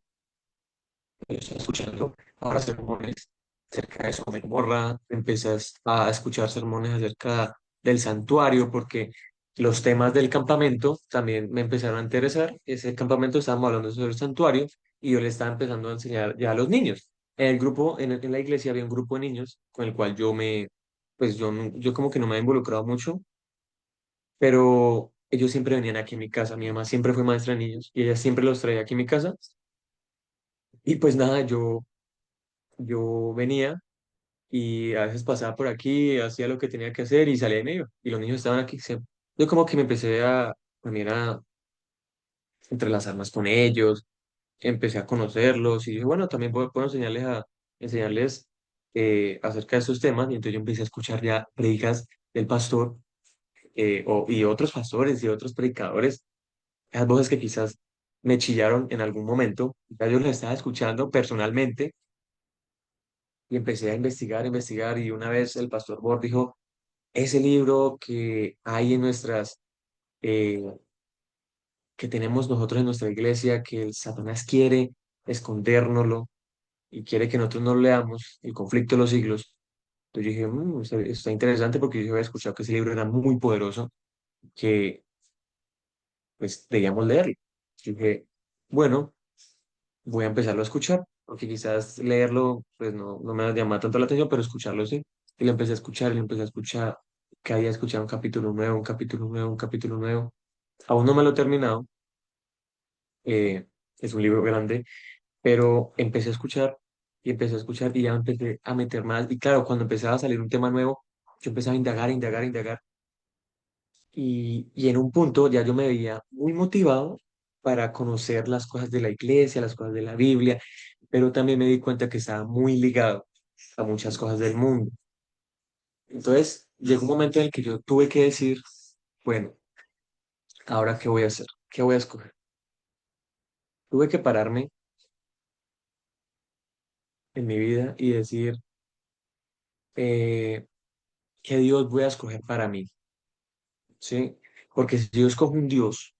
Yo estaba escuchando ahora sermones acerca de Sodoma y Gomorra, empecé a escuchar sermones acerca del santuario porque los temas del campamento también me empezaron a interesar. Ese campamento estábamos hablando sobre el santuario y yo le estaba empezando a enseñar ya a los niños. En el grupo, en la iglesia había un grupo de niños con el cual pues yo, yo como que no me he involucrado mucho, pero ellos siempre venían aquí a mi casa. Mi mamá siempre fue maestra de niños y ella siempre los traía aquí a mi casa. Y pues nada, yo venía y a veces pasaba por aquí, hacía lo que tenía que hacer y salía y me iba. Y los niños estaban aquí. Yo como que me empecé a, también a entrelazar más con ellos, empecé a conocerlos y dije, bueno, también puedo enseñarles acerca de estos temas. Y entonces yo empecé a escuchar ya predicas del pastor y otros pastores y otros predicadores, esas voces que quizás me chillaron en algún momento. Ya yo las estaba escuchando personalmente y empecé a investigar, investigar. Y una vez el pastor Bor dijo, ese libro que hay en eh, que tenemos nosotros en nuestra iglesia, que el Satanás quiere escondérnoslo y quiere que nosotros no lo leamos, El conflicto de los siglos. Entonces yo dije, está interesante porque yo había escuchado que ese libro era muy poderoso, que pues debíamos leerlo. Yo dije, bueno, voy a empezarlo a escuchar, porque quizás leerlo pues no me llama tanto la atención, pero escucharlo sí. Y lo empecé a escuchar, y lo empecé a escuchar, cada día escuchaba un capítulo nuevo, un capítulo nuevo, un capítulo nuevo. Aún no me lo he terminado, es un libro grande, pero empecé a escuchar y empecé a escuchar y ya me empecé a meter más. Y claro, cuando empezaba a salir un tema nuevo, yo empezaba a indagar, indagar, indagar. Y en un punto ya yo me veía muy motivado para conocer las cosas de la iglesia, las cosas de la Biblia, pero también me di cuenta que estaba muy ligado a muchas cosas del mundo. Entonces, llegó un momento en el que yo tuve que decir, bueno, ¿ahora qué voy a hacer? ¿Qué voy a escoger? Tuve que pararme en mi vida y decir, eh, ¿qué Dios voy a escoger para mí? ¿Sí? Porque si yo escojo un Dios,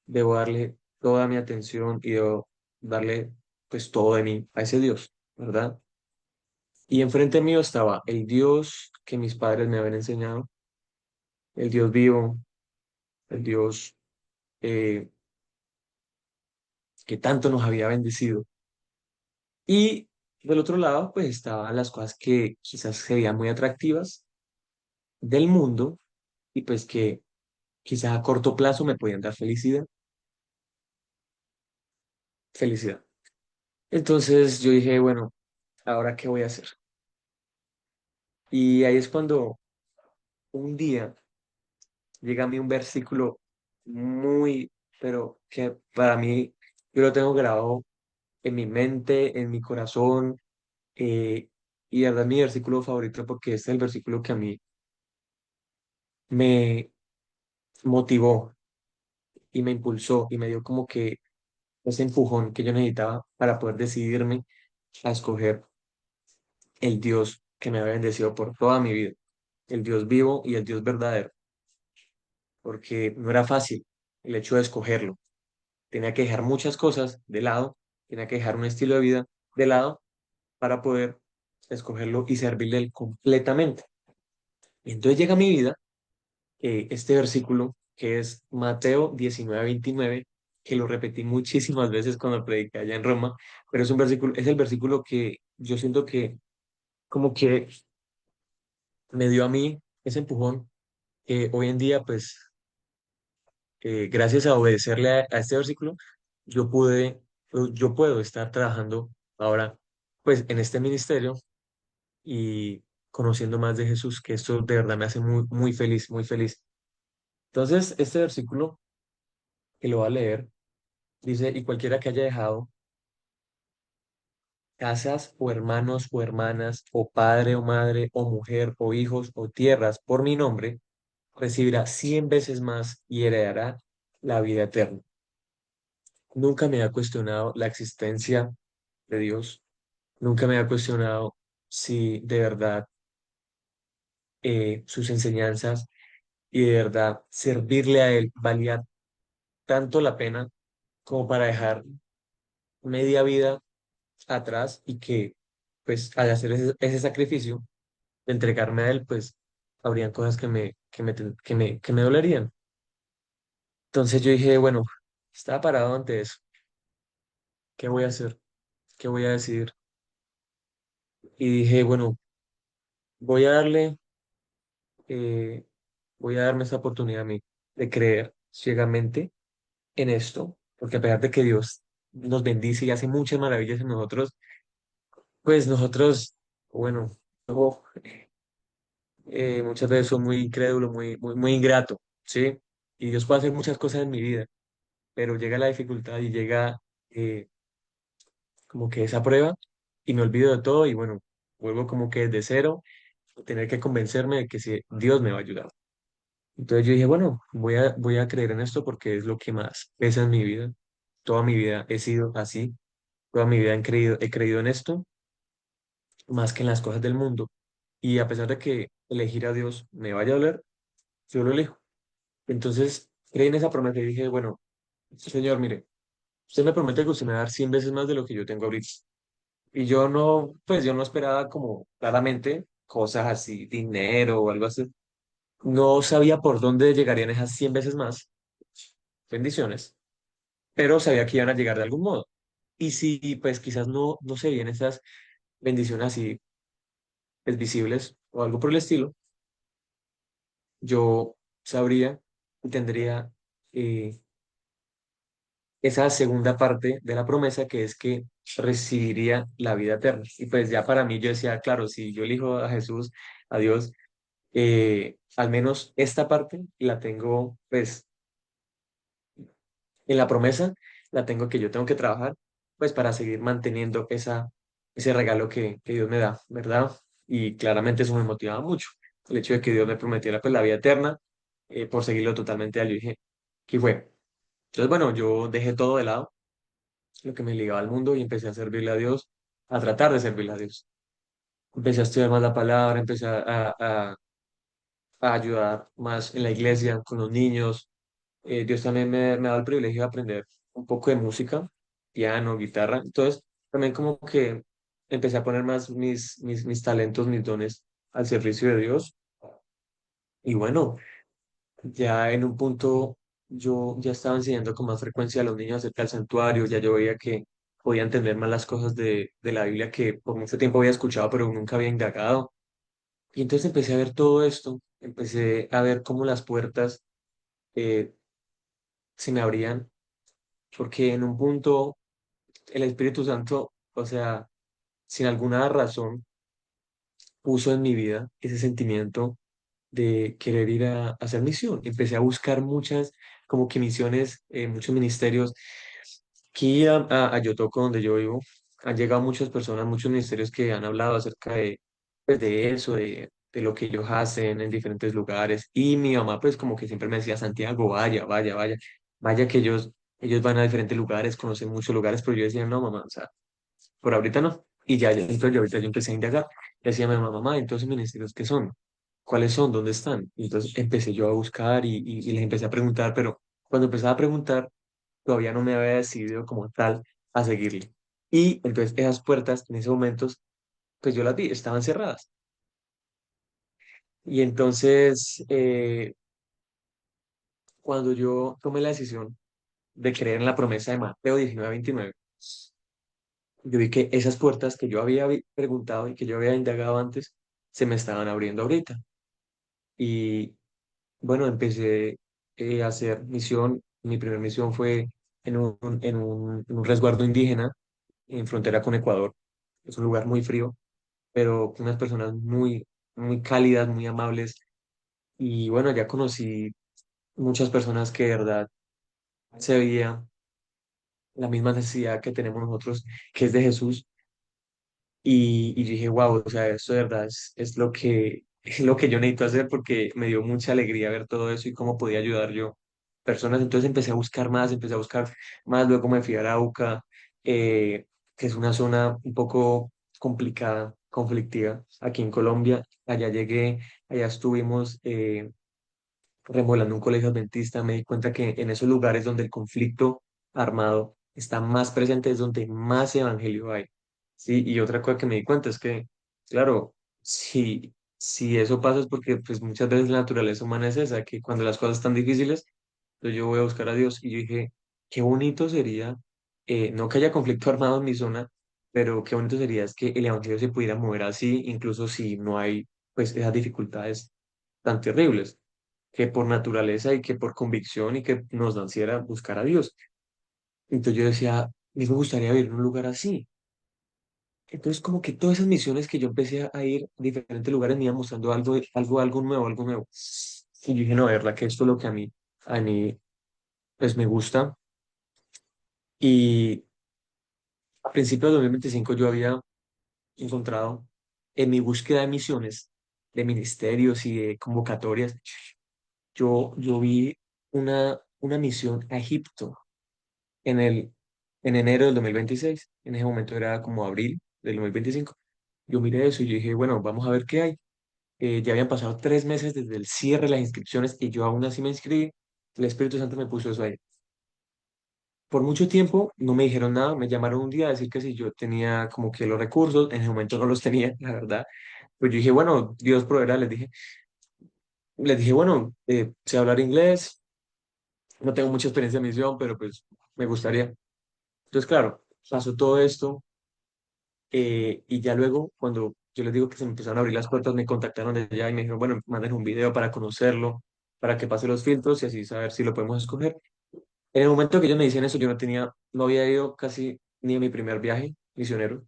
debo darle toda mi atención y debo darle pues todo de mí a ese Dios, ¿verdad? Y enfrente mío estaba el Dios que mis padres me habían enseñado, el Dios vivo, el Dios eh, que tanto nos había bendecido. Y del otro lado, pues estaban las cosas que quizás se veían muy atractivas del mundo y pues que quizás a corto plazo me podían dar felicidad, felicidad. Entonces yo dije, bueno, ¿ahora qué voy a hacer? Y ahí es cuando un día llega a mí un versículo muy, pero que para mí yo lo tengo grabado en mi mente, en mi corazón, y de verdad es mi versículo favorito porque este es el versículo que a mí me motivó y me impulsó y me dio como que ese empujón que yo necesitaba para poder decidirme a escoger el Dios que me había bendecido por toda mi vida, el Dios vivo y el Dios verdadero, porque no era fácil el hecho de escogerlo. Tenía que dejar muchas cosas de lado, tenía que dejar un estilo de vida de lado para poder escogerlo y servirle a él completamente. Y entonces llega a mi vida este versículo que es Mateo 19:29, que lo repetí muchísimas veces cuando prediqué allá en Roma, pero es un versículo, es el versículo que yo siento que como que me dio a mí ese empujón que hoy en día, pues, gracias a obedecerle a este versículo, yo pude, yo puedo estar trabajando ahora, pues, en este ministerio y conociendo más de Jesús, que esto de verdad me hace muy, muy feliz, muy feliz. Entonces, este versículo que lo va a leer dice, y cualquiera que haya dejado casas o hermanos o hermanas, o padre o madre, o mujer o hijos o tierras por mi nombre, recibirá 100 veces más y heredará la vida eterna. Nunca me ha cuestionado la existencia de Dios, nunca me ha cuestionado si de verdad sus enseñanzas y de verdad servirle a Él valía tanto la pena como para dejar media vida atrás y que pues al hacer ese sacrificio de entregarme a Él, pues habrían cosas que me dolerían. Entonces yo dije, bueno, estaba parado ante eso. ¿Qué voy a hacer? ¿Qué voy a decidir? Y dije, bueno, voy a darle, eh, voy a darme esa oportunidad a mí de creer ciegamente en esto, porque a pesar de que Dios nos bendice y hace muchas maravillas en nosotros, pues nosotros, bueno, yo, muchas veces soy muy incrédulo, muy, muy, muy ingrato, ¿sí? Y Dios puede hacer muchas cosas en mi vida, pero llega la dificultad y llega como que esa prueba y me olvido de todo y bueno, vuelvo como que desde cero, tener que convencerme de que si Dios me va a ayudar. Entonces yo dije, bueno, voy a creer en esto porque es lo que más pesa en mi vida. Toda mi vida he sido así, toda mi vida he creído en esto más que en las cosas del mundo. Y a pesar de que elegir a Dios me vaya a doler, yo lo elijo. Entonces creí en esa promesa y dije, bueno, Señor, mire, usted me promete que usted me va a dar 100 veces más de lo que yo tengo ahorita. Y yo no, pues yo no esperaba como claramente cosas así, dinero o algo así. No sabía por dónde llegarían esas 100 veces más bendiciones, pero sabía que iban a llegar de algún modo. Y si pues quizás no se vienen esas bendiciones así pues, visibles o algo por el estilo, yo sabría y tendría eh, esa segunda parte de la promesa que es que recibiría la vida eterna. Y pues ya para mí yo decía, claro, si yo elijo a Jesús, a Dios, al menos esta parte la tengo pues en la promesa, la tengo que yo tengo que trabajar pues para seguir manteniendo ese regalo que Dios me da, ¿verdad? Y claramente eso me motivaba mucho, el hecho de que Dios me prometiera pues la vida eterna, por seguirlo totalmente a él. Yo dije, ¿qué fue? Entonces, bueno, yo dejé todo de lado, lo que me ligaba al mundo y empecé a servirle a Dios, a tratar de servirle a Dios. Empecé a estudiar más la palabra, empecé a ayudar más en la iglesia, con los niños. Dios también me ha dado el privilegio de aprender un poco de música, piano, guitarra. Entonces, también como que empecé a poner más mis talentos, mis dones al servicio de Dios. Y bueno, ya en un punto yo ya estaba enseñando con más frecuencia a los niños acerca del santuario, ya yo veía que podía entender más las cosas de la Biblia que por mucho tiempo había escuchado, pero nunca había indagado. Y entonces empecé a ver todo esto, empecé a ver cómo las puertas eh, se me abrían, porque en un punto el Espíritu Santo, o sea, sin alguna razón, puso en mi vida ese sentimiento de querer ir a hacer misión. Empecé a buscar muchas, como que misiones, muchos ministerios. Aquí a Yotoco, donde yo vivo, han llegado muchas personas, muchos ministerios que han hablado acerca de, pues, de eso, de lo que ellos hacen en diferentes lugares. Y mi mamá, pues, como que siempre me decía, Santiago, vaya, vaya, vaya, vaya que ellos van a diferentes lugares, conocen muchos lugares, pero yo decía, no, mamá, o sea, por ahorita no. Y entonces yo ahorita yo empecé a indagar. Le decía a mi mamá, mamá, entonces ministerios, ¿qué son? ¿Cuáles son? ¿Dónde están? Y entonces empecé yo a buscar y les empecé a preguntar, pero cuando empezaba a preguntar, todavía no me había decidido como tal a seguirle. Y entonces esas puertas en esos momentos, pues yo las vi, estaban cerradas. Y entonces, cuando yo tomé la decisión de creer en la promesa de Mateo 19:29, yo vi que esas puertas que yo había preguntado y que yo había indagado antes, se me estaban abriendo ahorita. Y bueno, empecé a hacer misión. Mi primera misión fue en un resguardo indígena en frontera con Ecuador. Es un lugar muy frío, pero con unas personas muy, muy cálidas, muy amables. Y bueno, ya conocí muchas personas que de verdad se veía la misma necesidad que tenemos nosotros, que es de Jesús. Y dije, wow, o sea, esto de verdad es lo que, es lo que yo necesito hacer porque me dio mucha alegría ver todo eso y cómo podía ayudar yo personas. Entonces empecé a buscar más, luego me fui a Arauca, que es una zona un poco complicada, conflictiva, aquí en Colombia. Allá llegué, allá estuvimos remodelando un colegio adventista, me di cuenta que en esos lugares donde el conflicto armado está más presente es donde más evangelio hay. Sí, y otra cosa que me di cuenta es que, claro, si eso pasa es porque pues muchas veces la naturaleza humana es esa, que cuando las cosas están difíciles, entonces yo voy a buscar a Dios y yo dije, qué bonito sería, no que haya conflicto armado en mi zona, pero qué bonito sería es que el evangelio se pudiera mover así, incluso si no hay pues esas dificultades tan terribles que por naturaleza y que por convicción y que nos naciera buscar a Dios. Entonces yo decía, a mí me gustaría vivir en un lugar así. Entonces como que todas esas misiones que yo empecé a ir a diferentes lugares me iban mostrando algo nuevo, algo nuevo. Y yo dije, no, de verdad que esto es lo que a mí pues me gusta. Y a principios de 2025 yo había encontrado en mi búsqueda de misiones, de ministerios y de convocatorias, yo vi una misión a Egipto en en enero del 2026. En ese momento era como abril del 2025. Yo miré eso y yo dije, bueno, vamos a ver qué hay. Ya habían pasado 3 meses desde el cierre de las inscripciones y yo aún así me inscribí. El Espíritu Santo me puso eso ahí. Por mucho tiempo no me dijeron nada, me llamaron un día a decir que si yo tenía como que los recursos, en ese momento no los tenía, la verdad. Pues yo dije, bueno, Dios proveerá, les dije, bueno, sé hablar inglés, no tengo mucha experiencia en misión, pero pues me gustaría. Entonces, claro, pasó todo esto. Y ya luego, cuando yo les digo que se me empezaron a abrir las puertas, me contactaron de allá y me dijeron, bueno, manden un video para conocerlo, para que pase los filtros y así saber si lo podemos escoger. En el momento que ellos me decían eso, yo no había ido casi ni a mi primer viaje misionero,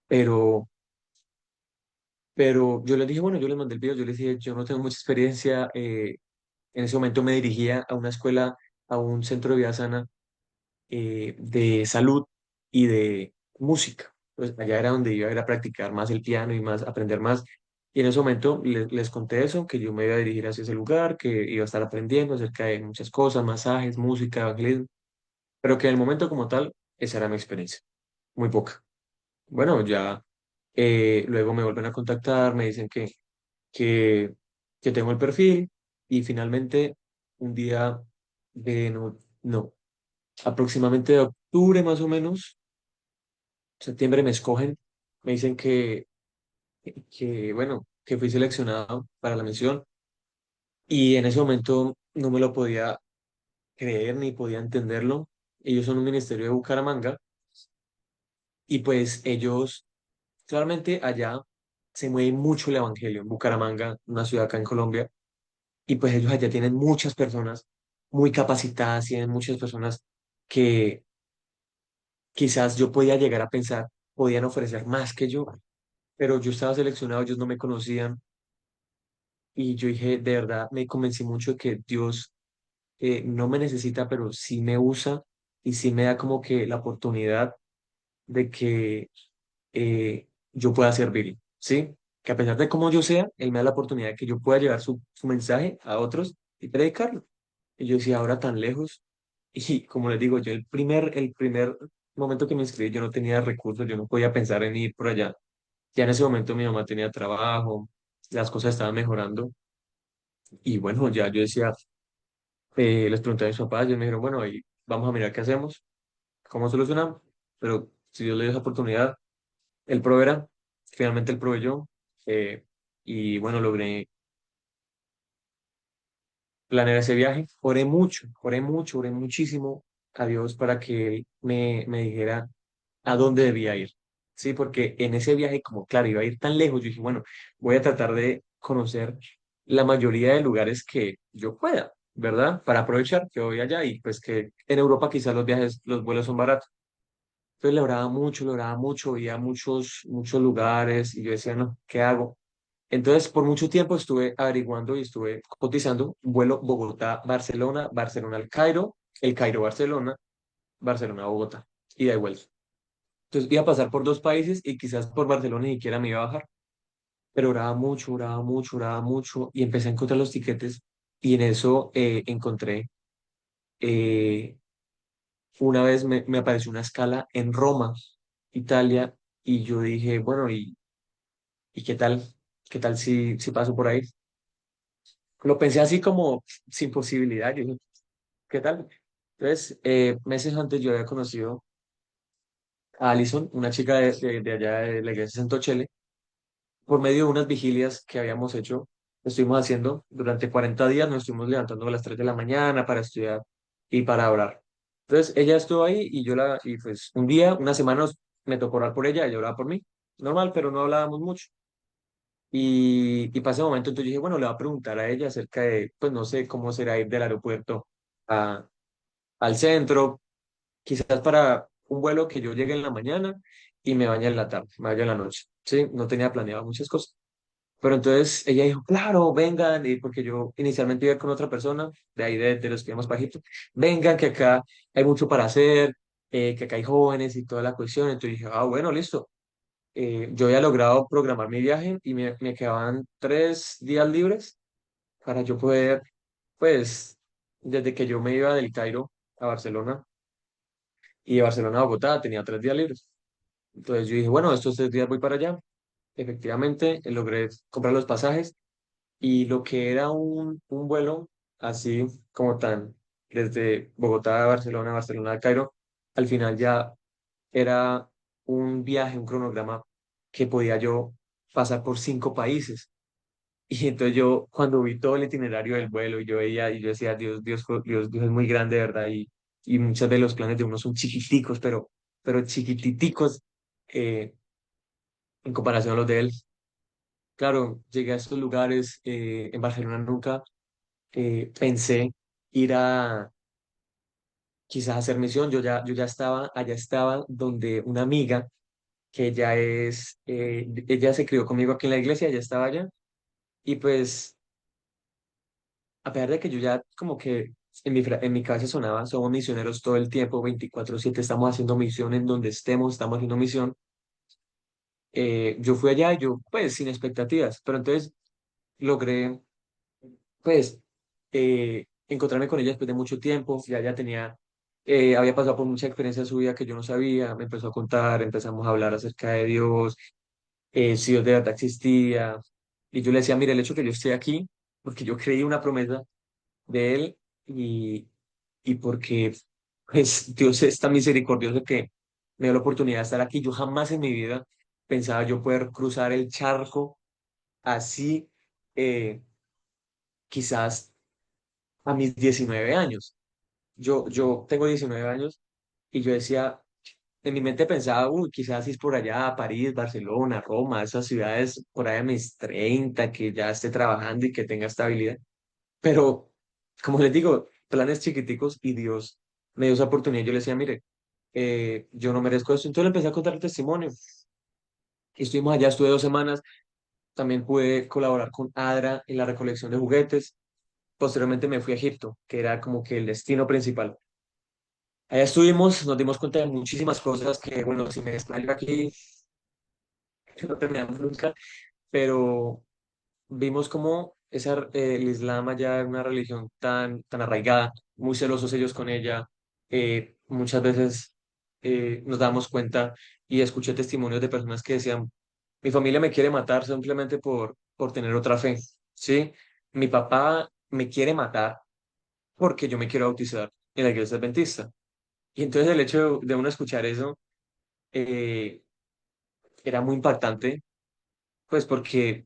pero, pero yo les dije, bueno, yo les mandé el video, yo les dije, yo no tengo mucha experiencia. En ese momento me dirigía a una escuela, a un centro de vida sana de salud y de música. Pues allá era donde iba a ir a practicar más el piano y más, aprender más. Y en ese momento les conté eso, que yo me iba a dirigir hacia ese lugar, que iba a estar aprendiendo acerca de muchas cosas, masajes, música, evangelismo, pero que en el momento como tal, esa era mi experiencia, muy poca. Bueno, ya luego me vuelven a contactar, me dicen que, que tengo el perfil y finalmente un día de no, aproximadamente de octubre más o menos, septiembre me escogen, me dicen bueno, que fui seleccionado para la misión y en ese momento no me lo podía creer ni podía entenderlo. Ellos son un ministerio de Bucaramanga y pues ellos, claramente allá se mueve mucho el evangelio en Bucaramanga, una ciudad acá en Colombia, y pues ellos allá tienen muchas personas muy capacitadas, tienen muchas personas que quizás yo podía llegar a pensar podían ofrecer más que yo. pero yo estaba seleccionado, ellos no me conocían y yo dije, de verdad, me convencí mucho de que Dios no me necesita, pero sí me usa y sí me da como que la oportunidad de que yo pueda servir, ¿sí? Que a pesar de cómo yo sea, Él me da la oportunidad de que yo pueda llevar su mensaje a otros y predicarlo. Y yo decía, ahora tan lejos. Y como les digo, yo el primer momento que me inscribí, yo no tenía recursos, yo no podía pensar en ir por allá. Ya en ese momento mi mamá tenía trabajo, las cosas estaban mejorando. Y bueno, ya yo decía, les pregunté a mis papás, ellos me dijeron, bueno, ahí vamos a mirar qué hacemos, cómo solucionamos. Pero si Dios le dio esa oportunidad, Él proveerá. Finalmente Él proveyó. Y bueno, logré planear ese viaje. Oré muchísimo a Dios para que Él me dijera a dónde debía ir. Sí, porque en ese viaje, como claro, iba a ir tan lejos, yo dije, bueno, voy a tratar de conocer la mayoría de lugares que yo pueda, ¿verdad? Para aprovechar que voy allá y pues que en Europa quizás los viajes, los vuelos son baratos. Entonces le oraba mucho, veía muchos lugares y yo decía, no, ¿qué hago? Entonces, por mucho tiempo estuve averiguando y estuve cotizando un vuelo Bogotá-Barcelona, Barcelona al Cairo, el Cairo-Barcelona, Barcelona-Bogotá, ida y vuelta. Entonces iba a pasar por dos países y quizás por Barcelona ni siquiera me iba a bajar, pero oraba mucho y empecé a encontrar los tiquetes y en eso encontré, eh, una vez me apareció una escala en Roma, Italia, y yo dije, bueno, ¿y qué tal? ¿Qué tal si paso por ahí? Lo pensé así como sin posibilidad, yo dije, ¿qué tal? Entonces, meses antes yo había conocido a Alison, una chica de allá de la iglesia de Santo Chele, por medio de unas vigilias que habíamos hecho, estuvimos haciendo durante 40 días, nos estuvimos levantando a las 3 de la mañana para estudiar y para orar. Entonces ella estuvo ahí y pues un día, una semana me tocó orar por ella oraba por mí. Normal, pero no hablábamos mucho. Y pasé un momento, entonces yo dije, bueno, le voy a preguntar a ella acerca de, pues no sé cómo será ir del aeropuerto a, al centro, quizás para un vuelo que yo llegue en la mañana y me vaya en la tarde, me vaya en la noche. Sí, no tenía planeado muchas cosas. Pero entonces ella dijo, claro, vengan, y porque yo inicialmente iba con otra persona, de ahí de los que íbamos bajito, vengan, que acá hay mucho para hacer, que acá hay jóvenes y toda la cuestión. Entonces dije, ah, bueno, listo. Yo había logrado programar mi viaje y me quedaban 3 días libres para yo poder, pues, desde que yo me iba del Cairo a Barcelona y de Barcelona a Bogotá, tenía 3 días libres. Entonces yo dije, bueno, estos 3 días voy para allá. Efectivamente, logré comprar los pasajes y lo que era un vuelo así como tan desde Bogotá a Barcelona, Barcelona a Cairo, al final ya era un viaje, un cronograma que podía yo pasar por 5 países. Y entonces yo cuando vi todo el itinerario del vuelo y yo veía y yo decía, Dios es muy grande, de ¿verdad? Y muchos de los planes de uno son chiquiticos, pero chiquititicos eh, en comparación a los de él. Claro, llegué a estos lugares, en Barcelona nunca pensé ir a quizás hacer misión. Yo ya estaba, allá estaba donde una amiga que ella se crió conmigo aquí en la iglesia, ella estaba allá. Y pues, a pesar de que yo ya como que en mi cabeza sonaba, somos misioneros todo el tiempo, 24/7 estamos haciendo misión en donde estemos, estamos haciendo misión. Yo fui allá y yo, pues, sin expectativas, pero entonces logré pues encontrarme con ella después de mucho tiempo, ya había pasado por mucha experiencia en su vida que yo no sabía, me empezó a contar, empezamos a hablar acerca de Dios, si Dios de verdad existía, y yo le decía, mire, el hecho que yo esté aquí, porque yo creí una promesa de Él y porque pues Dios es tan misericordioso que me dio la oportunidad de estar aquí, yo jamás en mi vida pensaba yo poder cruzar el charco así, eh, quizás a mis 19 años. Yo tengo 19 años y yo decía, en mi mente pensaba, uy, quizás ir por allá, París, Barcelona, Roma, esas ciudades por allá a mis 30 que ya esté trabajando y que tenga estabilidad. Pero, como les digo, planes chiquiticos y Dios me dio esa oportunidad. Yo le decía, mire, yo no merezco esto. Entonces le empecé a contar el testimonio Estuvimos allá, estuve 2 semanas, también pude colaborar con ADRA en la recolección de juguetes. Posteriormente me fui a Egipto, que era como que el destino principal. Allá estuvimos, nos dimos cuenta de muchísimas cosas que, bueno, si me explayo aquí, no terminamos nunca, pero vimos como el Islam allá era una religión tan arraigada, muy celosos ellos con ella. Muchas veces nos damos cuenta y escuché testimonios de personas que decían, mi familia me quiere matar simplemente por tener otra fe, ¿sí? Mi papá me quiere matar porque yo me quiero bautizar en la iglesia adventista. Y entonces el hecho de uno escuchar eso eh, era muy impactante, pues porque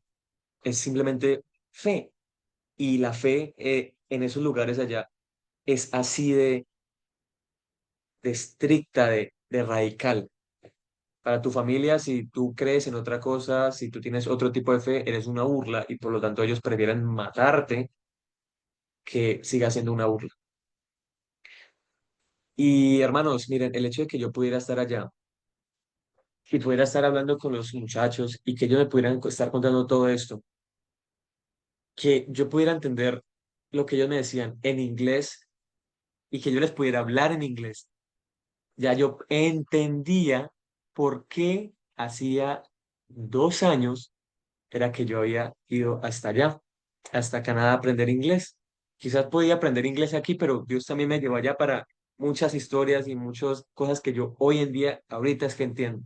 es simplemente fe. Y la fe en esos lugares allá es así de estricta, de radical. Para tu familia, si tú crees en otra cosa, si tú tienes otro tipo de fe, eres una burla y por lo tanto ellos prefieren matarte que siga siendo una burla. Y hermanos, miren, el hecho de que yo pudiera estar allá y pudiera estar hablando con los muchachos y que ellos me pudieran estar contando todo esto, que yo pudiera entender lo que ellos me decían en inglés y que yo les pudiera hablar en inglés. Ya yo entendía por qué hacía 2 años era que yo había ido hasta allá, hasta Canadá a aprender inglés. Quizás podía aprender inglés aquí, pero Dios también me llevó allá para muchas historias y muchas cosas que yo hoy en día, ahorita es que entiendo.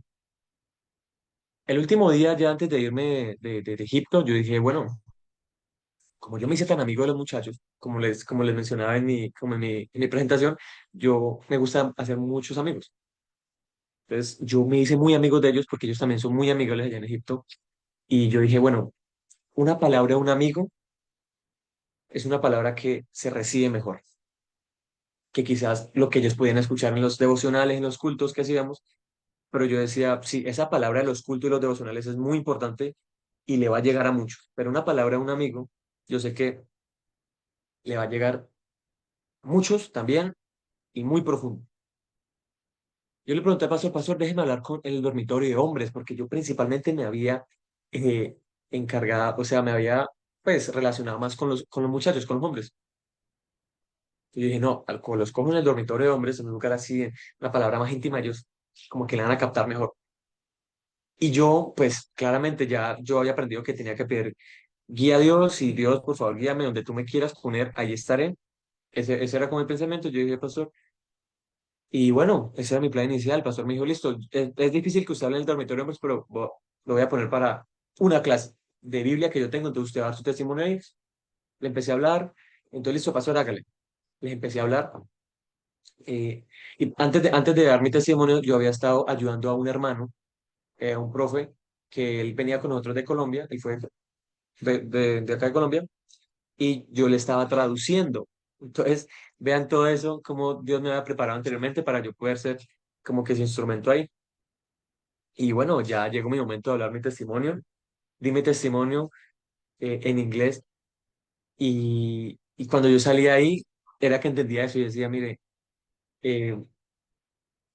El último día, ya antes de irme de Egipto, yo dije, bueno, como yo me hice tan amigo de los muchachos, como les mencionaba en mi presentación, yo me gusta hacer muchos amigos. Entonces, yo me hice muy amigo de ellos porque ellos también son muy amigables allá en Egipto. Y yo dije, bueno, una palabra de un amigo es una palabra que se recibe mejor que quizás lo que ellos podían escuchar en los devocionales, en los cultos que hacíamos. Pero yo decía, sí, esa palabra de los cultos y los devocionales es muy importante y le va a llegar a muchos. Pero una palabra de un amigo, yo sé que le va a llegar a muchos también y muy profundo. Yo le pregunté al pastor, pastor, déjeme hablar con el dormitorio de hombres, porque yo principalmente me había eh, encargado, o sea, me había pues relacionado más con los muchachos, con los hombres. Y yo dije, no, como los cojo en el dormitorio de hombres, en un lugar así, en una palabra más íntima, ellos como que le van a captar mejor. Y yo, pues claramente ya yo había aprendido que tenía que pedir guía a Dios y Dios, por favor, guíame donde tú me quieras poner, ahí estaré. Ese era como el pensamiento. Yo dije, pastor, y bueno, ese era mi plan inicial. El pastor me dijo, listo, es difícil que usted hable en el dormitorio, pues, pero lo voy a poner para una clase de Biblia que yo tengo, entonces usted va a dar su testimonio ahí. Le empecé a hablar, entonces listo, pastor, hágale. Les empecé a hablar. Y antes de dar mi testimonio, yo había estado ayudando a un hermano, un profe, que él venía con nosotros de Colombia, él fue de acá de Colombia, y yo le estaba traduciendo. Entonces, vean todo eso, como Dios me había preparado anteriormente para yo poder ser como que ese instrumento ahí. Y bueno, ya llegó mi momento de hablar mi testimonio. Di mi testimonio en inglés y cuando yo salí de ahí, era que entendía eso y decía, mire, eh,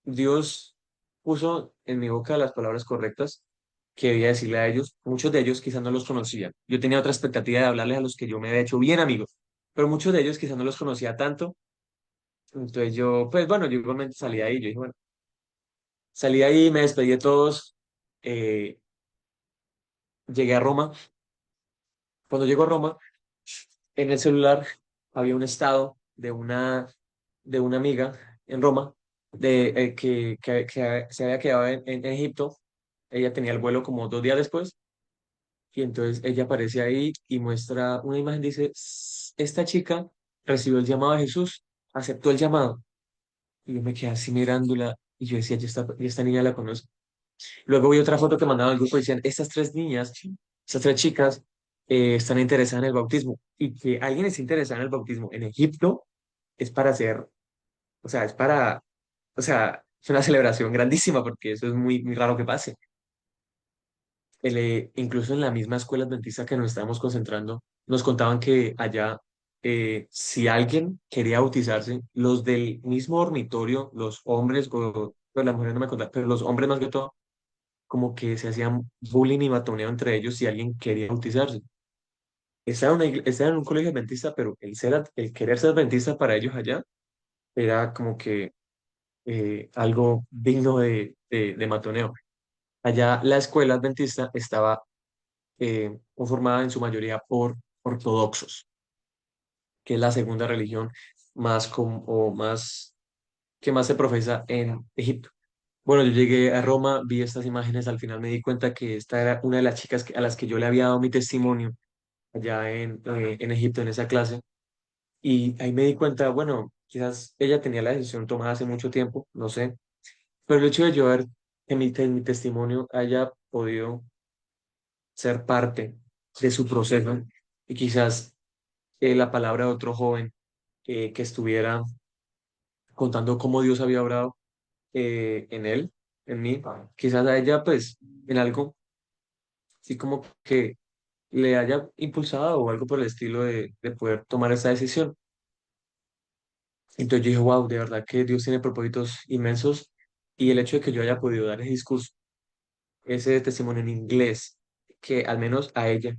Dios puso en mi boca las palabras correctas que debía decirle a ellos. Muchos de ellos quizás no los conocían. Yo tenía otra expectativa de hablarles a los que yo me había hecho bien amigos, pero muchos de ellos quizás no los conocía tanto. Entonces yo, pues bueno, yo igualmente salí de ahí. Yo dije, bueno, salí de ahí, me despedí de todos, eh, llegué a Roma. Cuando llego a Roma, en el celular había un estado de una amiga en Roma que se había quedado en Egipto. Ella tenía el vuelo como 2 días después y entonces ella aparece ahí y muestra una imagen, dice, esta chica recibió el llamado de Jesús, aceptó el llamado. Y yo me quedé así mirándola y yo decía, yo esta niña la conozco. Luego vi otra foto que mandaban al grupo y decían, estas tres niñas, estas tres chicas están interesadas en el bautismo. Y que alguien esté interesado en el bautismo en Egipto es para hacer, o sea, es una celebración grandísima porque eso es muy, muy raro que pase. Incluso en la misma escuela adventista que nos estábamos concentrando, nos contaban que allá, si alguien quería bautizarse, los del mismo dormitorio, los hombres, o pues las mujeres no me contaban, pero los hombres más que todo, como que se hacían bullying y matoneo entre ellos si alguien quería bautizarse. Estaba en un colegio adventista, pero el querer ser adventista para ellos allá era como que algo digno de matoneo. Allá la escuela adventista estaba conformada en su mayoría por ortodoxos, que es la segunda religión o más que más se profesa en Egipto. Bueno, yo llegué a Roma, vi estas imágenes, al final me di cuenta que esta era una de las chicas a las que yo le había dado mi testimonio allá en Egipto, en esa clase, y ahí me di cuenta, bueno, quizás ella tenía la decisión tomada hace mucho tiempo, no sé, pero el hecho de yo ver que mi testimonio haya podido ser parte de su proceso y quizás la palabra de otro joven que estuviera contando cómo Dios había obrado en él, en mí, quizás a ella pues en algo, sí como que le haya impulsado o algo por el estilo de poder tomar esa decisión. Entonces yo dije, wow, de verdad que Dios tiene propósitos inmensos y el hecho de que yo haya podido dar ese discurso, ese testimonio en inglés, que al menos a ella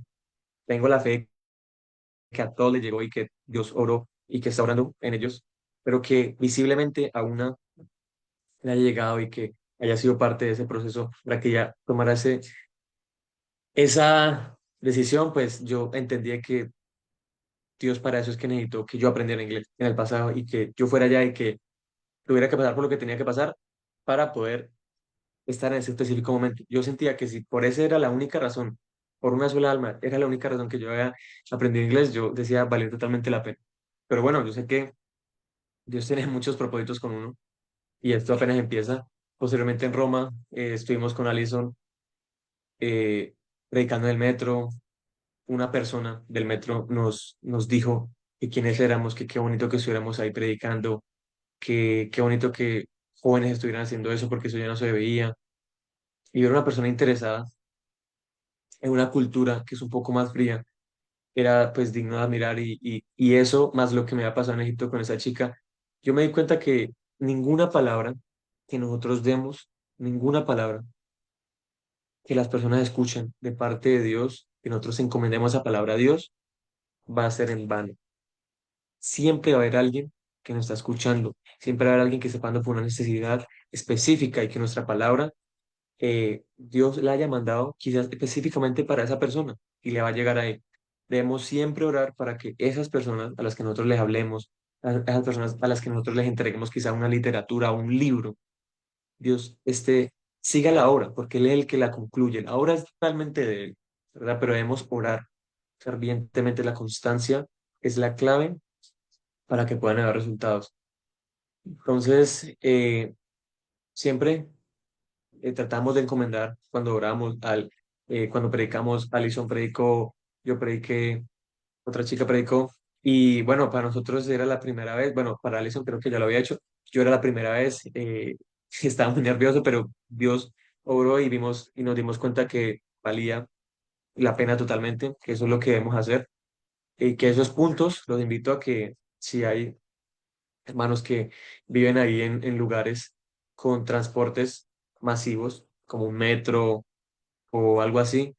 tengo la fe que a todos les llegó y que Dios oró y que está orando en ellos, pero que visiblemente a una le haya llegado y que haya sido parte de ese proceso para que ella tomara esa decisión, pues yo entendía que Dios para eso es que necesitó que yo aprendiera inglés en el pasado y que yo fuera allá y que tuviera que pasar por lo que tenía que pasar para poder estar en ese específico momento. Yo sentía que si por esa era la única razón, por una sola alma, era la única razón que yo había aprendido inglés, yo decía, valió totalmente la pena. Pero bueno, yo sé que Dios tiene muchos propósitos con uno y esto apenas empieza. Posteriormente en Roma estuvimos con Alison predicando en el metro. Una persona del metro nos dijo que quiénes éramos, que qué bonito que estuviéramos ahí predicando, que qué bonito que jóvenes estuvieran haciendo eso porque eso ya no se veía. Y ver una persona interesada en una cultura que es un poco más fría era pues digno de admirar y eso, más lo que me ha pasado en Egipto con esa chica, yo me di cuenta que ninguna palabra que nosotros demos, ninguna palabra que las personas escuchen de parte de Dios, que nosotros encomendemos esa palabra a Dios, va a ser en vano. Siempre va a haber alguien que nos está escuchando, siempre va a haber alguien que está pasando por una necesidad específica y que nuestra palabra Dios la haya mandado quizás específicamente para esa persona y le va a llegar a él. Debemos siempre orar para que esas personas a las que nosotros les hablemos, a esas personas a las que nosotros les entreguemos quizá una literatura o un libro, Dios siga la obra, porque Él es el que la concluye. La obra es totalmente de Él, ¿verdad? Pero debemos orar fervientemente. La constancia es la clave para que puedan haber resultados. Entonces, siempre tratamos de encomendar cuando oramos, cuando predicamos, Alison predicó, yo prediqué, otra chica predicó, y bueno, para nosotros era la primera vez, bueno, para Alison creo que ya lo había hecho, yo era la primera vez, estaba muy nervioso, pero Dios obró y vimos y nos dimos cuenta que valía la pena totalmente, que eso es lo que debemos hacer, y que esos puntos los invito a que si hay hermanos que viven ahí en lugares con transportes masivos, como un metro o algo así.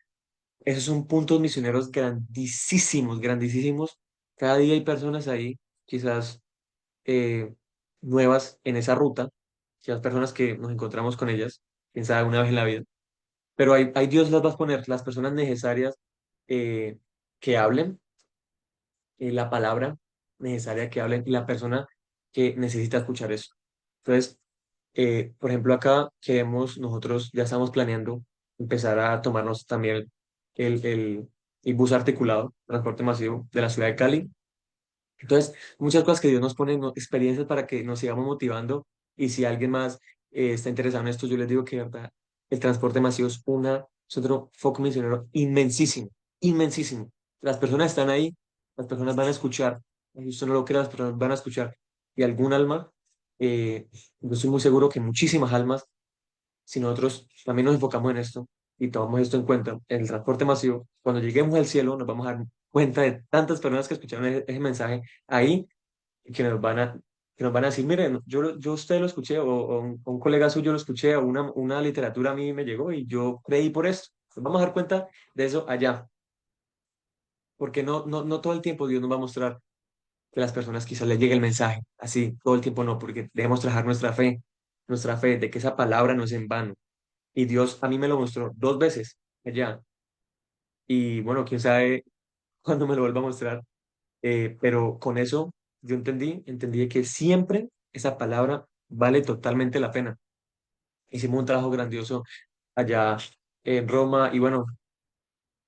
Esos son puntos misioneros grandísimos, grandísimos. Cada día hay personas ahí, quizás eh, nuevas en esa ruta, quizás personas que nos encontramos con ellas, quién sabe, una vez en la vida. Pero hay Dios las va a poner, las personas necesarias eh, que hablen la palabra necesaria que hablen y la persona que necesita escuchar eso. Entonces, por ejemplo, acá queremos, nosotros ya estamos planeando empezar a tomarnos también el bus articulado, transporte masivo de la ciudad de Cali. Entonces, muchas cosas que Dios nos pone, experiencias para que nos sigamos motivando y si alguien más está interesado en esto, yo les digo que de verdad el transporte masivo es otro foco misionero inmensísimo, inmensísimo. Las personas están ahí, las personas van a escuchar, y usted no lo crea, las personas van a escuchar y algún alma, yo estoy muy seguro que muchísimas almas si nosotros también nos enfocamos en esto y tomamos esto en cuenta, en el transporte masivo, cuando lleguemos al cielo nos vamos a dar cuenta de tantas personas que escucharon ese mensaje ahí y que nos van a que nos van a decir, miren, yo usted lo escuché, o un colega suyo lo escuché, o una literatura a mí me llegó y yo creí por esto. Nos vamos a dar cuenta de eso allá, porque no todo el tiempo Dios nos va a mostrar que las personas quizás les llegue el mensaje, así, todo el tiempo no, porque debemos trabajar nuestra fe de que esa palabra no es en vano. Y Dios a mí me lo mostró 2 veces allá, y bueno, quién sabe cuándo me lo vuelva a mostrar, pero con eso yo entendí que siempre esa palabra vale totalmente la pena. Hicimos un trabajo grandioso allá en Roma y bueno,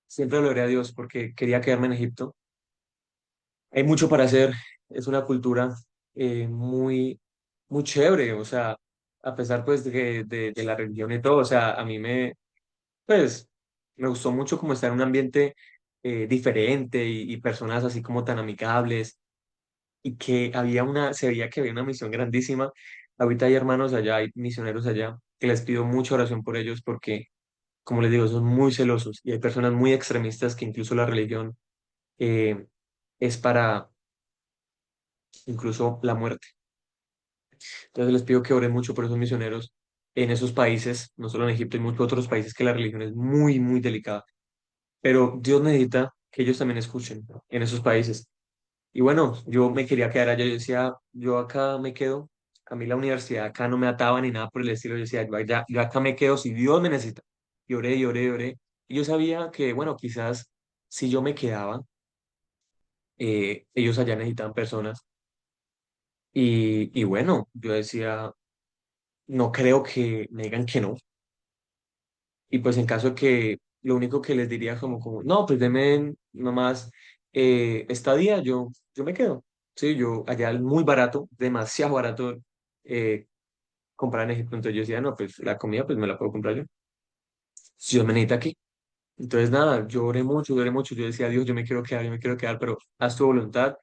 siempre lo oré a Dios porque quería quedarme en Egipto. Hay mucho para hacer, es una cultura muy, muy chévere, o sea, a pesar pues de la religión y todo, o sea, a mí pues, me gustó mucho como estar en un ambiente diferente y personas así como tan amigables y que se veía que había una misión grandísima. Ahorita hay hermanos allá, hay misioneros allá, que les pido mucha oración por ellos porque, como les digo, son muy celosos y hay personas muy extremistas que incluso la religión eh, es para incluso la muerte. Entonces les pido que oren mucho por esos misioneros en esos países, no solo en Egipto, en muchos otros países que la religión es muy, muy delicada. Pero Dios necesita que ellos también escuchen en esos países. Y bueno, yo me quería quedar allá, yo decía, yo acá me quedo, a mí la universidad acá no me ataba ni nada por el estilo, yo decía, yo acá me quedo si Dios me necesita. Y oré, y oré, y oré. Y yo sabía que, bueno, quizás si yo me quedaba, ellos allá necesitaban personas. Y bueno, yo decía, no creo que me digan que no. Y pues en caso de que lo único que les diría como no, pues denme nomás estadía, yo me quedo. Sí, yo allá es muy barato, demasiado barato eh, comprar en Egipto. Entonces yo decía, no, pues la comida pues me la puedo comprar yo. Si Dios me necesita aquí. Entonces nada, yo oré mucho, lloré mucho. Yo decía, Dios, yo me quiero quedar, yo me quiero quedar, pero haz tu voluntad.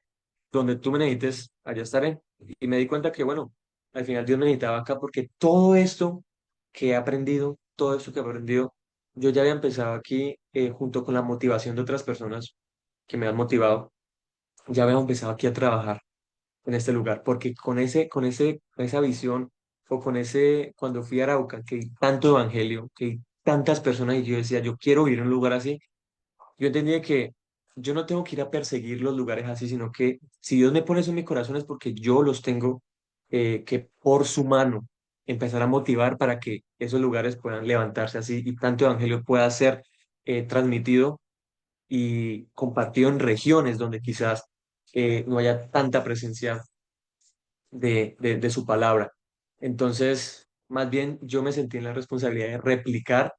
Donde tú me necesites, allá estaré. Y me di cuenta que, bueno, al final Dios me necesitaba acá porque todo esto que he aprendido, todo esto que he aprendido, yo ya había empezado aquí junto con la motivación de otras personas que me han motivado, ya había empezado aquí a trabajar en este lugar, porque con esa visión o con cuando fui a Arauca, que hay tanto evangelio, que hay tantas personas y yo decía, yo quiero vivir en un lugar así, yo entendí que yo no tengo que ir a perseguir los lugares así, sino que si Dios me pone eso en mi corazón es porque yo los tengo que por su mano empezar a motivar para que esos lugares puedan levantarse así y tanto evangelio pueda ser transmitido y compartido en regiones donde quizás no haya tanta presencia de su palabra. Entonces, más bien yo me sentí en la responsabilidad de replicar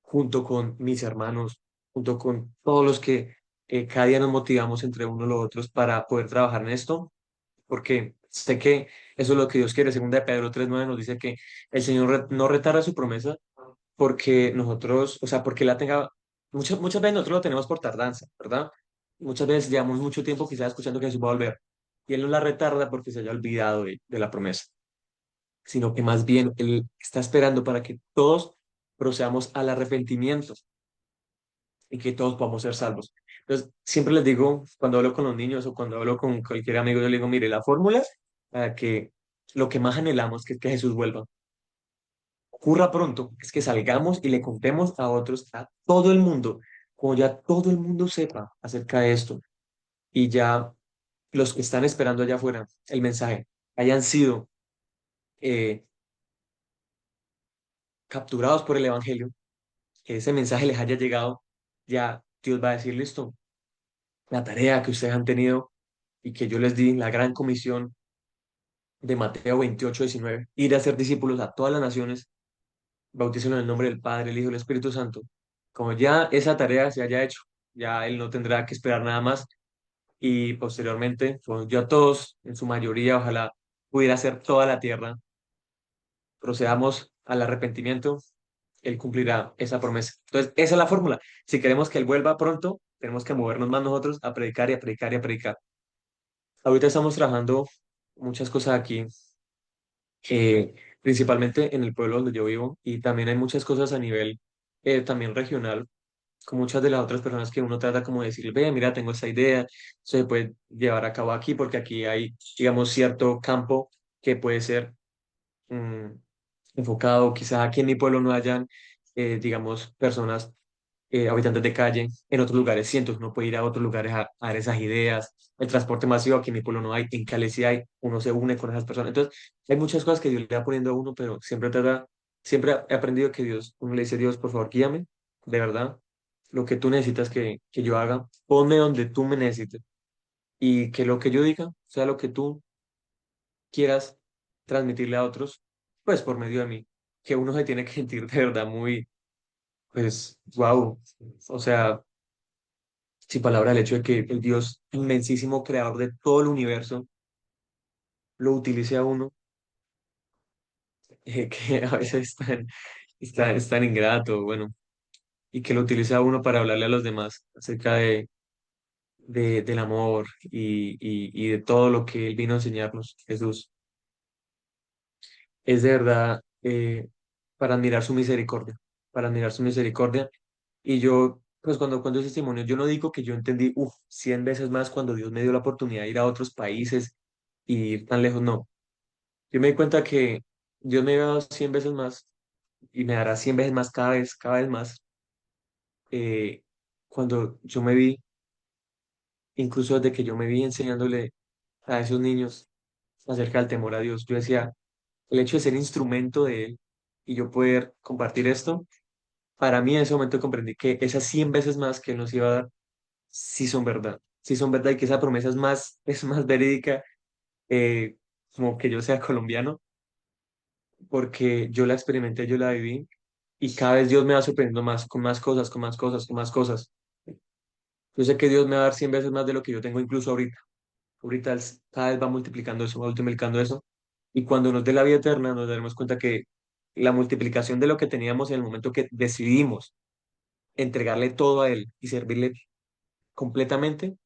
junto con mis hermanos, junto con todos los que cada día nos motivamos entre unos y los otros para poder trabajar en esto, porque sé que eso es lo que Dios quiere. Segunda de Pedro 3:9 nos dice que el Señor no retarda su promesa porque nosotros, o sea, porque la tenga, muchas veces nosotros lo tenemos por tardanza, ¿verdad? Muchas veces llevamos mucho tiempo quizás escuchando que Jesús va a volver y Él no la retarda porque se haya olvidado de la promesa, sino que más bien Él está esperando para que todos procedamos al arrepentimiento y que todos podamos ser salvos. Entonces, siempre les digo, cuando hablo con los niños o cuando hablo con cualquier amigo, yo le digo, mire, la fórmula para que lo que más anhelamos, que es que Jesús vuelva, ocurra pronto, es que salgamos y le contemos a otros, a todo el mundo, como ya todo el mundo sepa acerca de esto y ya los que están esperando allá afuera el mensaje hayan sido eh, capturados por el Evangelio, que ese mensaje les haya llegado, ya Dios va a decir, listo, la tarea que ustedes han tenido y que yo les di la gran comisión de Mateo 28:19, ir a hacer discípulos a todas las naciones, bautícenlos en el nombre del Padre, el Hijo y el Espíritu Santo. Como ya esa tarea se haya hecho, ya Él no tendrá que esperar nada más y posteriormente, pues, ya todos, en su mayoría, ojalá pudiera ser toda la tierra, procedamos al arrepentimiento, Él cumplirá esa promesa. Entonces, esa es la fórmula. Si queremos que Él vuelva pronto, tenemos que movernos más nosotros a predicar y a predicar y a predicar. Ahorita estamos trabajando muchas cosas aquí, principalmente en el pueblo donde yo vivo, y también hay muchas cosas a nivel también regional, con muchas de las otras personas que uno trata como de decir, ve, mira, tengo esta idea, se puede llevar a cabo aquí porque aquí hay, digamos, cierto campo que puede ser mm, enfocado. Quizá aquí en mi pueblo no hayan, digamos, personas, habitantes de calle, en otros lugares sí, entonces uno puede ir a otros lugares a dar esas ideas. El transporte masivo aquí en mi pueblo no hay, en Cali sí hay, uno se une con esas personas. Entonces, hay muchas cosas que Dios le va poniendo a uno, pero siempre he aprendido que Dios, uno le dice, Dios, por favor, guíame, de verdad, lo que tú necesitas que yo haga, ponme donde tú me necesites y que lo que yo diga sea lo que tú quieras transmitirle a otros, pues por medio de mí, que uno se tiene que sentir de verdad muy, pues, wow, o sea, sin palabra el hecho de que el Dios inmensísimo, creador de todo el universo, lo utilice a uno, que a veces es tan ingrato, bueno, y que lo utilice a uno para hablarle a los demás acerca del amor y de todo lo que Él vino a enseñarnos, Jesús. Es de verdad para admirar su misericordia, para admirar su misericordia. Y yo, pues cuando cuento ese testimonio, yo no digo que yo entendí, 100 veces más cuando Dios me dio la oportunidad de ir a otros países y ir tan lejos, no. Yo me di cuenta que Dios me había dado 100 veces más y me dará 100 veces más cada vez más, cuando yo me vi, incluso desde que yo me vi enseñándole a esos niños acerca del temor a Dios. Yo decía, el hecho de ser instrumento de Él y yo poder compartir esto, para mí en ese momento comprendí que esas 100 veces más que Él nos iba a dar, sí son verdad y que esa promesa es más verídica, eh, como que yo sea colombiano, porque yo la experimenté, yo la viví y cada vez Dios me va sorprendiendo más, con más cosas, con más cosas, con más cosas. Yo sé que Dios me va a dar 100 veces más de lo que yo tengo incluso ahorita. Ahorita cada vez va multiplicando eso, va multiplicando eso. Y cuando nos dé la vida eterna, nos daremos cuenta que la multiplicación de lo que teníamos en el momento que decidimos entregarle todo a Él y servirle completamente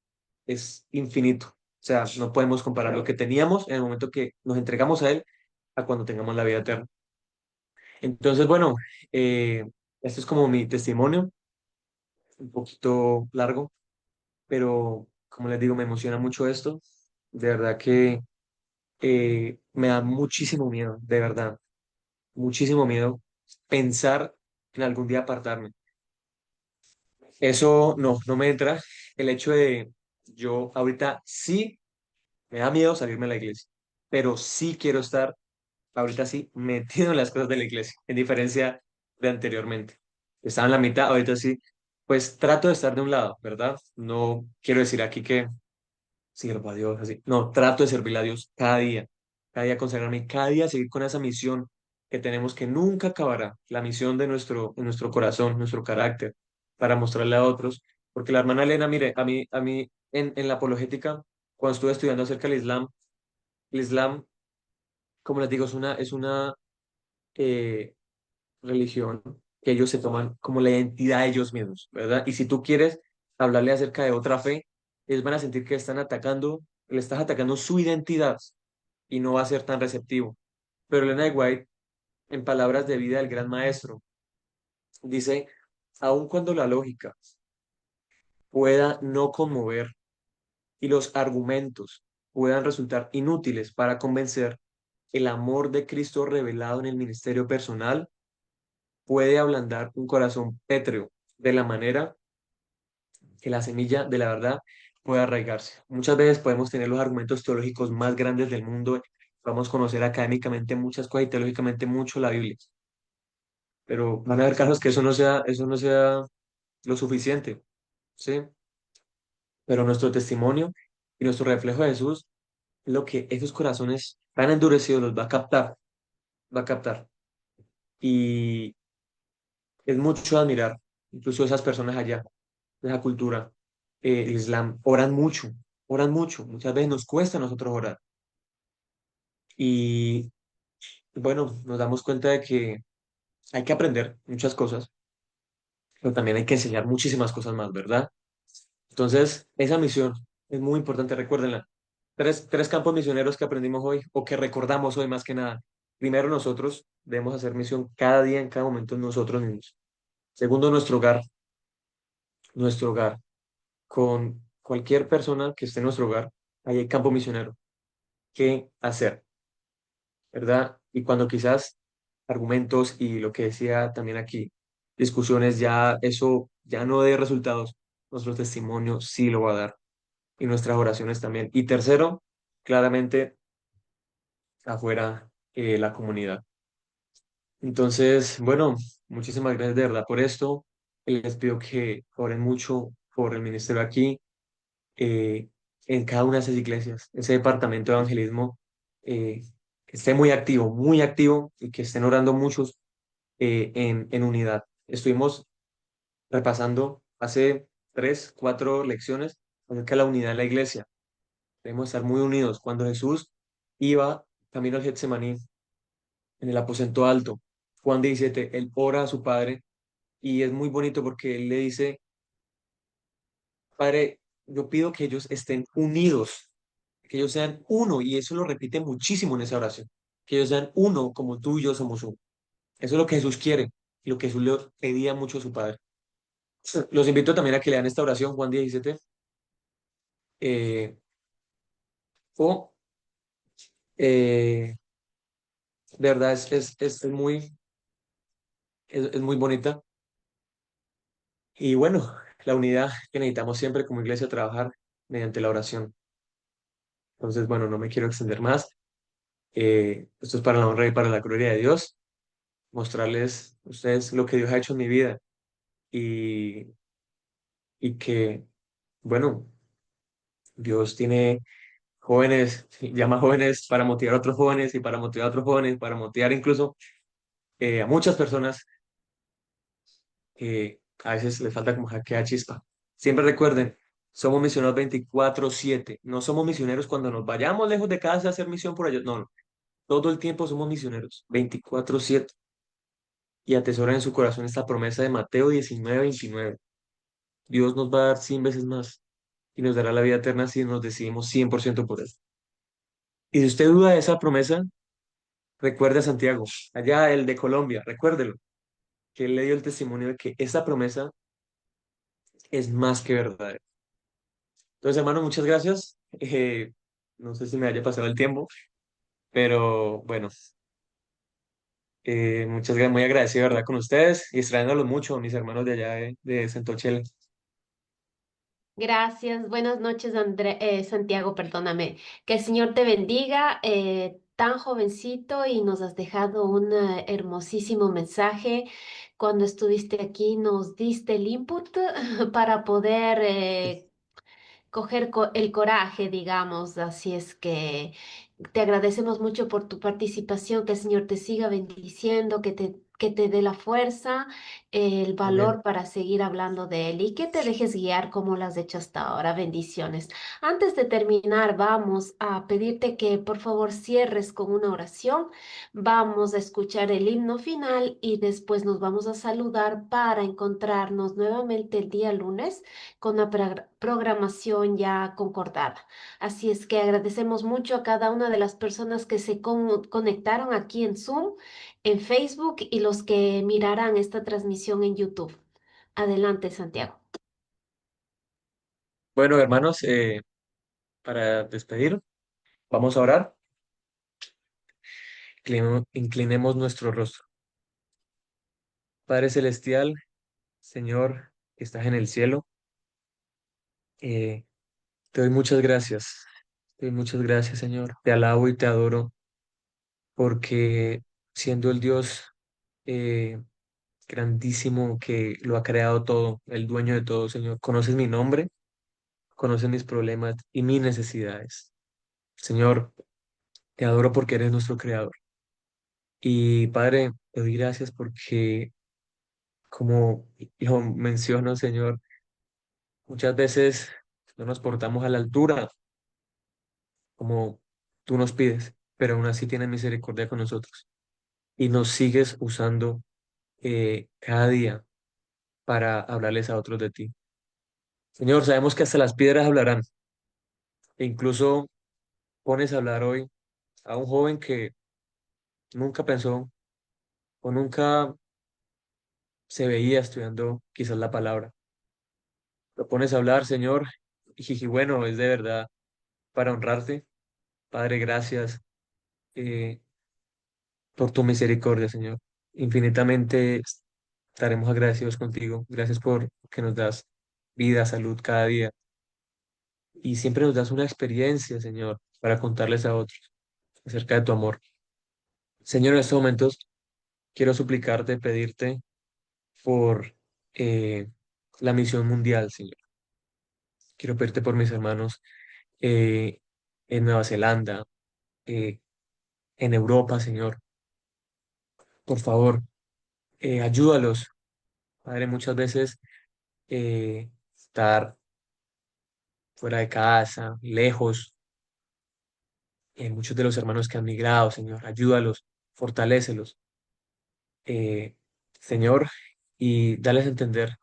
es infinito. O sea, no podemos comparar lo que teníamos en el momento que nos entregamos a Él a cuando tengamos la vida eterna. Entonces, bueno, esto es como mi testimonio, un poquito largo, pero como les digo, me emociona mucho esto. De verdad que me da muchísimo miedo, de verdad, muchísimo miedo pensar en algún día apartarme. Eso no me entra. El hecho de yo ahorita sí me da miedo salirme de la iglesia, pero sí quiero estar ahorita sí metido en las cosas de la iglesia, en diferencia de anteriormente. Estaba en la mitad, ahorita sí, pues trato de estar de un lado, ¿verdad? No quiero decir aquí que sirvo a Dios así. No, trato de servirle a Dios cada día consagrarme, cada día seguir con esa misión que tenemos que nunca acabará, la misión de nuestro corazón, nuestro carácter, para mostrarle a otros. Porque la hermana Elena, mire, a mí en la apologética, cuando estuve estudiando acerca del el Islam, como les digo, es una eh, religión que ellos se toman como la identidad de ellos mismos, ¿verdad? Y si tú quieres hablarle acerca de otra fe, ellos van a sentir que están atacando, le estás atacando su identidad y no va a ser tan receptivo. Pero Elena de White, en palabras de vida del gran maestro, dice, aun cuando la lógica pueda no conmover y los argumentos puedan resultar inútiles para convencer, el amor de Cristo revelado en el ministerio personal puede ablandar un corazón pétreo de la manera que la semilla de la verdad pueda arraigarse. Muchas veces podemos tener los argumentos teológicos más grandes del mundo, podemos conocer académicamente muchas cosas y teológicamente mucho la Biblia, pero van a haber casos que eso no sea lo suficiente, ¿sí? Pero nuestro testimonio y nuestro reflejo de Jesús es lo que esos corazones tan endurecidos los va a captar, va a captar. Y es mucho admirar, incluso esas personas allá, de esa cultura, el Islam, oran mucho, muchas veces nos cuesta a nosotros orar. Y bueno, nos damos cuenta de que hay que aprender muchas cosas, pero también hay que enseñar muchísimas cosas más, ¿verdad? Entonces, esa misión es muy importante, recuérdenla. Tres campos misioneros que aprendimos hoy o que recordamos hoy más que nada. Primero, nosotros debemos hacer misión cada día, en cada momento, nosotros mismos. Segundo, nuestro hogar. nuestro hogar, con cualquier persona que esté en nuestro hogar, ahí hay campo misionero. ¿Qué hacer? ¿Verdad? Y cuando quizás argumentos y lo que decía también aquí, discusiones, ya eso ya no dé resultados, nuestro testimonio sí lo va a dar y nuestras oraciones también. Y tercero, claramente afuera la comunidad. Entonces, bueno, muchísimas gracias de verdad por esto. Les pido que oren mucho por el ministerio aquí, eh, en cada una de esas iglesias, ese departamento de evangelismo, que esté muy activo y que estén orando muchos en unidad. Estuvimos repasando hace 3, 4 lecciones acerca de la unidad de la iglesia. Debemos estar muy unidos. Cuando Jesús iba camino al Getsemaní, en el aposento alto, Juan 17, él ora a su Padre y es muy bonito porque él le dice, Padre, yo pido que ellos estén unidos, que ellos sean uno, y eso lo repite muchísimo en esa oración, que ellos sean uno como tú y yo somos uno. Eso es lo que Jesús quiere y lo que Jesús le pedía mucho a su Padre. Los invito también a que lean esta oración, Juan 17, eh, o de verdad es muy bonita. Y bueno, la unidad que necesitamos siempre como iglesia trabajar mediante la oración. Entonces, bueno, no me quiero extender más. Esto es para la honra y para la gloria de Dios, mostrarles a ustedes lo que Dios ha hecho en mi vida y, y que, bueno, Dios tiene jóvenes, llama jóvenes para motivar a otros jóvenes y para motivar a otros jóvenes, para motivar incluso a muchas personas que a veces les falta como jaquea chispa. Siempre recuerden, somos misioneros 24/7. No somos misioneros cuando nos vayamos lejos de casa a hacer misión por ellos. No, no. Todo el tiempo somos misioneros 24/7. Y atesoren en su corazón esta promesa de Mateo 19:29. Dios nos va a dar 100 veces más y nos dará la vida eterna si nos decidimos 100% por él. Y si usted duda de esa promesa, recuerde a Santiago, allá el de Colombia, recuérdelo, que él le dio el testimonio de que esa promesa es más que verdadera. Entonces, hermano, muchas gracias. No sé si me haya pasado el tiempo, pero bueno, muchas gracias, muy agradecido, ¿verdad? Con ustedes y extrañándolos mucho, mis hermanos de allá de Santochel. Gracias, buenas noches, Santiago, perdóname. Que el Señor te bendiga, tan jovencito y nos has dejado un hermosísimo mensaje. Cuando estuviste aquí nos diste el input para poder coger el coraje, digamos. Así es que te agradecemos mucho por tu participación, que el Señor te siga bendiciendo, que te dé la fuerza, el Amén. valor para seguir hablando de Él y que te dejes guiar como lo has hecho hasta ahora. Bendiciones. Antes de terminar, vamos a pedirte que por favor cierres con una oración. Vamos a escuchar el himno final y después nos vamos a saludar para encontrarnos nuevamente el día lunes con la programación ya concordada. Así es que agradecemos mucho a cada una de las personas que se conectaron aquí en Zoom, en Facebook y los que mirarán esta transmisión en YouTube. Adelante, Santiago. Bueno, hermanos, para despedir, vamos a orar. Inclinemos nuestro rostro. Padre Celestial, Señor, que estás en el cielo, eh, te doy muchas gracias. Te doy muchas gracias, Señor. Te alabo y te adoro porque siendo el Dios eh, grandísimo que lo ha creado todo, el dueño de todo, Señor, conoces mi nombre, conoces mis problemas y mis necesidades. Señor, te adoro porque eres nuestro creador. Y Padre, te doy gracias porque, como lo menciono, Señor, muchas veces no nos portamos a la altura como tú nos pides, pero aún así tienes misericordia con nosotros y nos sigues usando cada día para hablarles a otros de ti. Señor, sabemos que hasta las piedras hablarán e incluso pones a hablar hoy a un joven que nunca pensó o nunca se veía estudiando quizás la palabra, lo pones a hablar, Señor, y bueno, es de verdad para honrarte. Padre, gracias eh, por tu misericordia, Señor. Infinitamente estaremos agradecidos contigo. Gracias por que nos das vida, salud cada día. Y siempre nos das una experiencia, Señor, para contarles a otros acerca de tu amor. Señor, en estos momentos quiero suplicarte, pedirte por eh, la misión mundial, Señor. Quiero pedirte por mis hermanos eh, en Nueva Zelanda, eh, en Europa, Señor. Por favor, ayúdalos. Padre, muchas veces estar fuera de casa, lejos, muchos de los hermanos que han migrado, Señor, ayúdalos, fortalécelos, eh, Señor, y dales a entender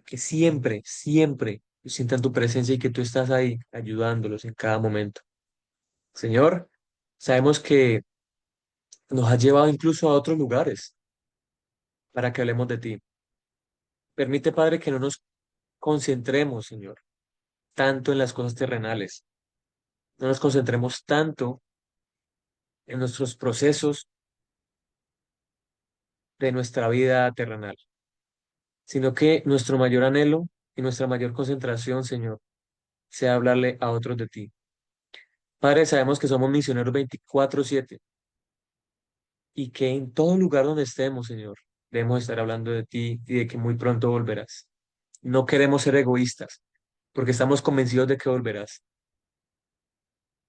que siempre, siempre sientan tu presencia y que tú estás ahí ayudándolos en cada momento. Señor, sabemos que nos has llevado incluso a otros lugares para que hablemos de ti. Permite, Padre, que no nos concentremos, Señor, tanto en las cosas terrenales. No nos concentremos tanto en nuestros procesos de nuestra vida terrenal, sino que nuestro mayor anhelo y nuestra mayor concentración, Señor, sea hablarle a otros de ti. Padre, sabemos que somos misioneros 24/7 y que en todo lugar donde estemos, Señor, debemos estar hablando de ti y de que muy pronto volverás. No queremos ser egoístas, porque estamos convencidos de que volverás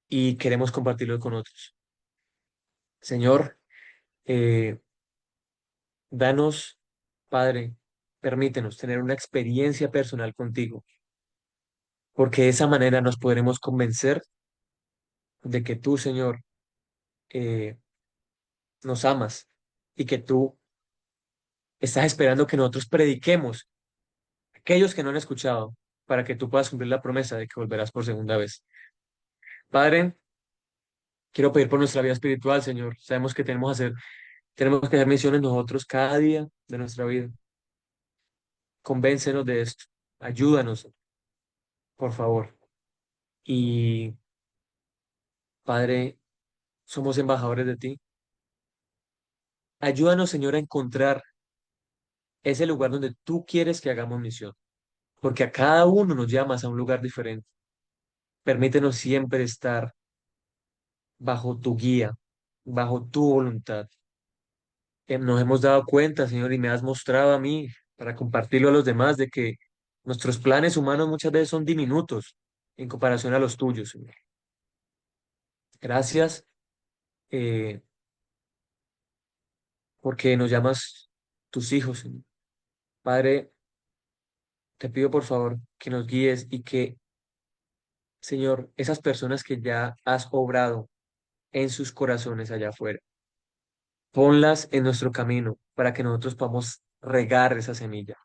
y queremos compartirlo con otros. Señor, eh, danos, Padre, permítenos tener una experiencia personal contigo, porque de esa manera nos podremos convencer de que tú, Señor, eh, nos amas y que tú estás esperando que nosotros prediquemos a aquellos que no han escuchado para que tú puedas cumplir la promesa de que volverás por segunda vez. Padre, quiero pedir por nuestra vida espiritual, Señor. Sabemos que tenemos que hacer misiones nosotros cada día de nuestra vida. Convéncenos de esto. Ayúdanos, por favor. Y Padre, somos embajadores de ti. Ayúdanos, Señor, a encontrar ese lugar donde tú quieres que hagamos misión, porque a cada uno nos llamas a un lugar diferente. Permítenos siempre estar bajo tu guía, bajo tu voluntad. Nos hemos dado cuenta, Señor, y me has mostrado a mí para compartirlo a los demás de que nuestros planes humanos muchas veces son diminutos en comparación a los tuyos, Señor. Gracias, eh, porque nos llamas tus hijos, Señor. Padre, te pido por favor que nos guíes y que, Señor, esas personas que ya has obrado en sus corazones allá afuera, ponlas en nuestro camino para que nosotros podamos regar esa semilla.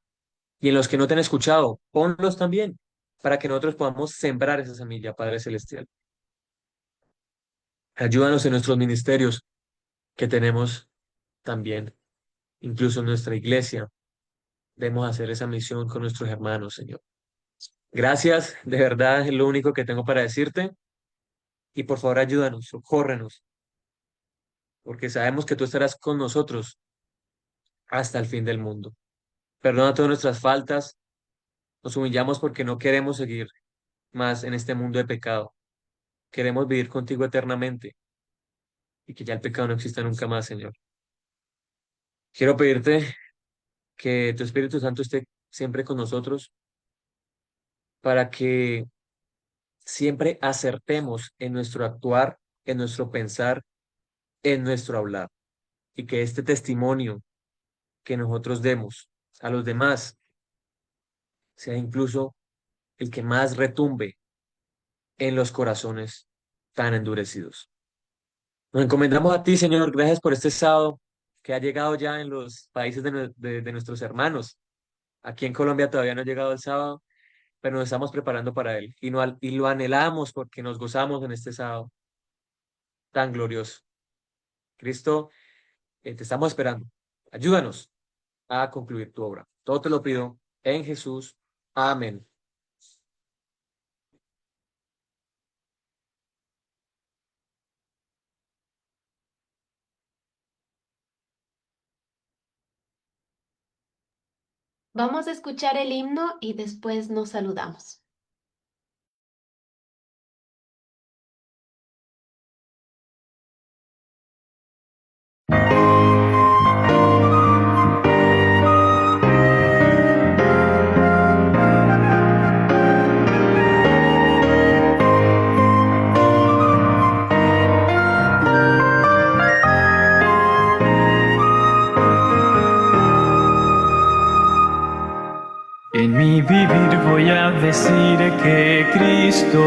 Y en los que no te han escuchado, ponlos también para que nosotros podamos sembrar esa semilla, Padre Celestial. Ayúdanos en nuestros ministerios que tenemos también, incluso en nuestra iglesia. Debemos hacer esa misión con nuestros hermanos, Señor. Gracias, de verdad es lo único que tengo para decirte. Y por favor, ayúdanos, socórrenos, porque sabemos que tú estarás con nosotros hasta el fin del mundo. Perdona todas nuestras faltas, nos humillamos porque no queremos seguir más en este mundo de pecado. Queremos vivir contigo eternamente y que ya el pecado no exista nunca más, Señor. Quiero pedirte que tu Espíritu Santo esté siempre con nosotros para que siempre acertemos en nuestro actuar, en nuestro pensar, en nuestro hablar y que este testimonio que nosotros demos a los demás sea incluso el que más retumbe en los corazones tan endurecidos. Nos encomendamos a ti, Señor. Gracias por este sábado que ha llegado ya en los países de nuestros hermanos. Aquí en Colombia todavía no ha llegado el sábado, pero nos estamos preparando para él y, no, y lo anhelamos porque nos gozamos en este sábado tan glorioso. Cristo, te estamos esperando. Ayúdanos a concluir tu obra. Todo te lo pido en Jesús. Amén. Vamos a escuchar el himno y después nos saludamos. En mi vivir voy a decir que Cristo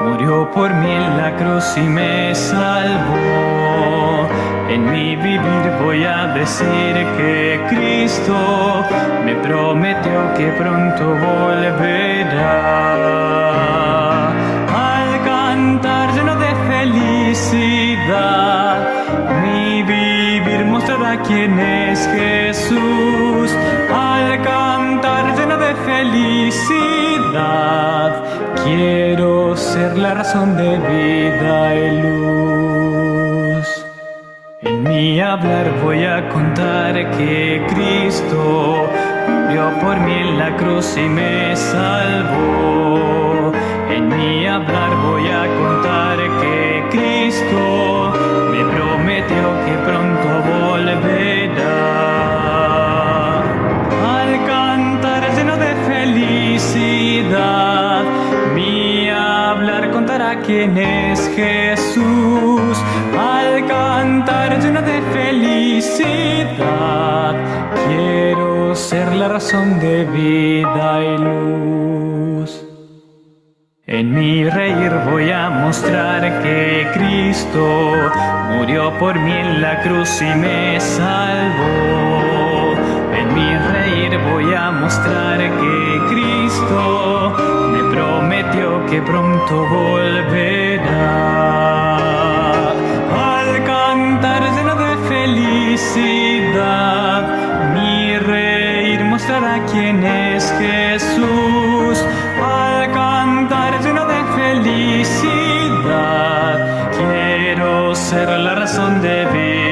murió por mí en la cruz y me salvó. En mi vivir voy a decir que Cristo me prometió que pronto volverá. Al cantar lleno de felicidad, mi vivir mostrará quién es Jesús. Al cantar lleno de felicidad, quiero ser la razón de vida y luz. En mi hablar voy a contar que Cristo murió por mí en la cruz y me salvó. En mi hablar voy a contar que Cristo me prometió que pronto volverá. Al cantar lleno de felicidad, mi hablar contará quién es Jesús. Al cantar lleno de felicidad, quiero ser la razón de vida y luz. En mi reír voy a mostrar que Cristo murió por mí en la cruz y me salvó. En mi reír voy a mostrar que Cristo me prometió que pronto volverá. Al cantar lleno de felicidad, mi reír mostrará quién es Jesús. Al cantar lleno de felicidad, quiero ser la razón de vida.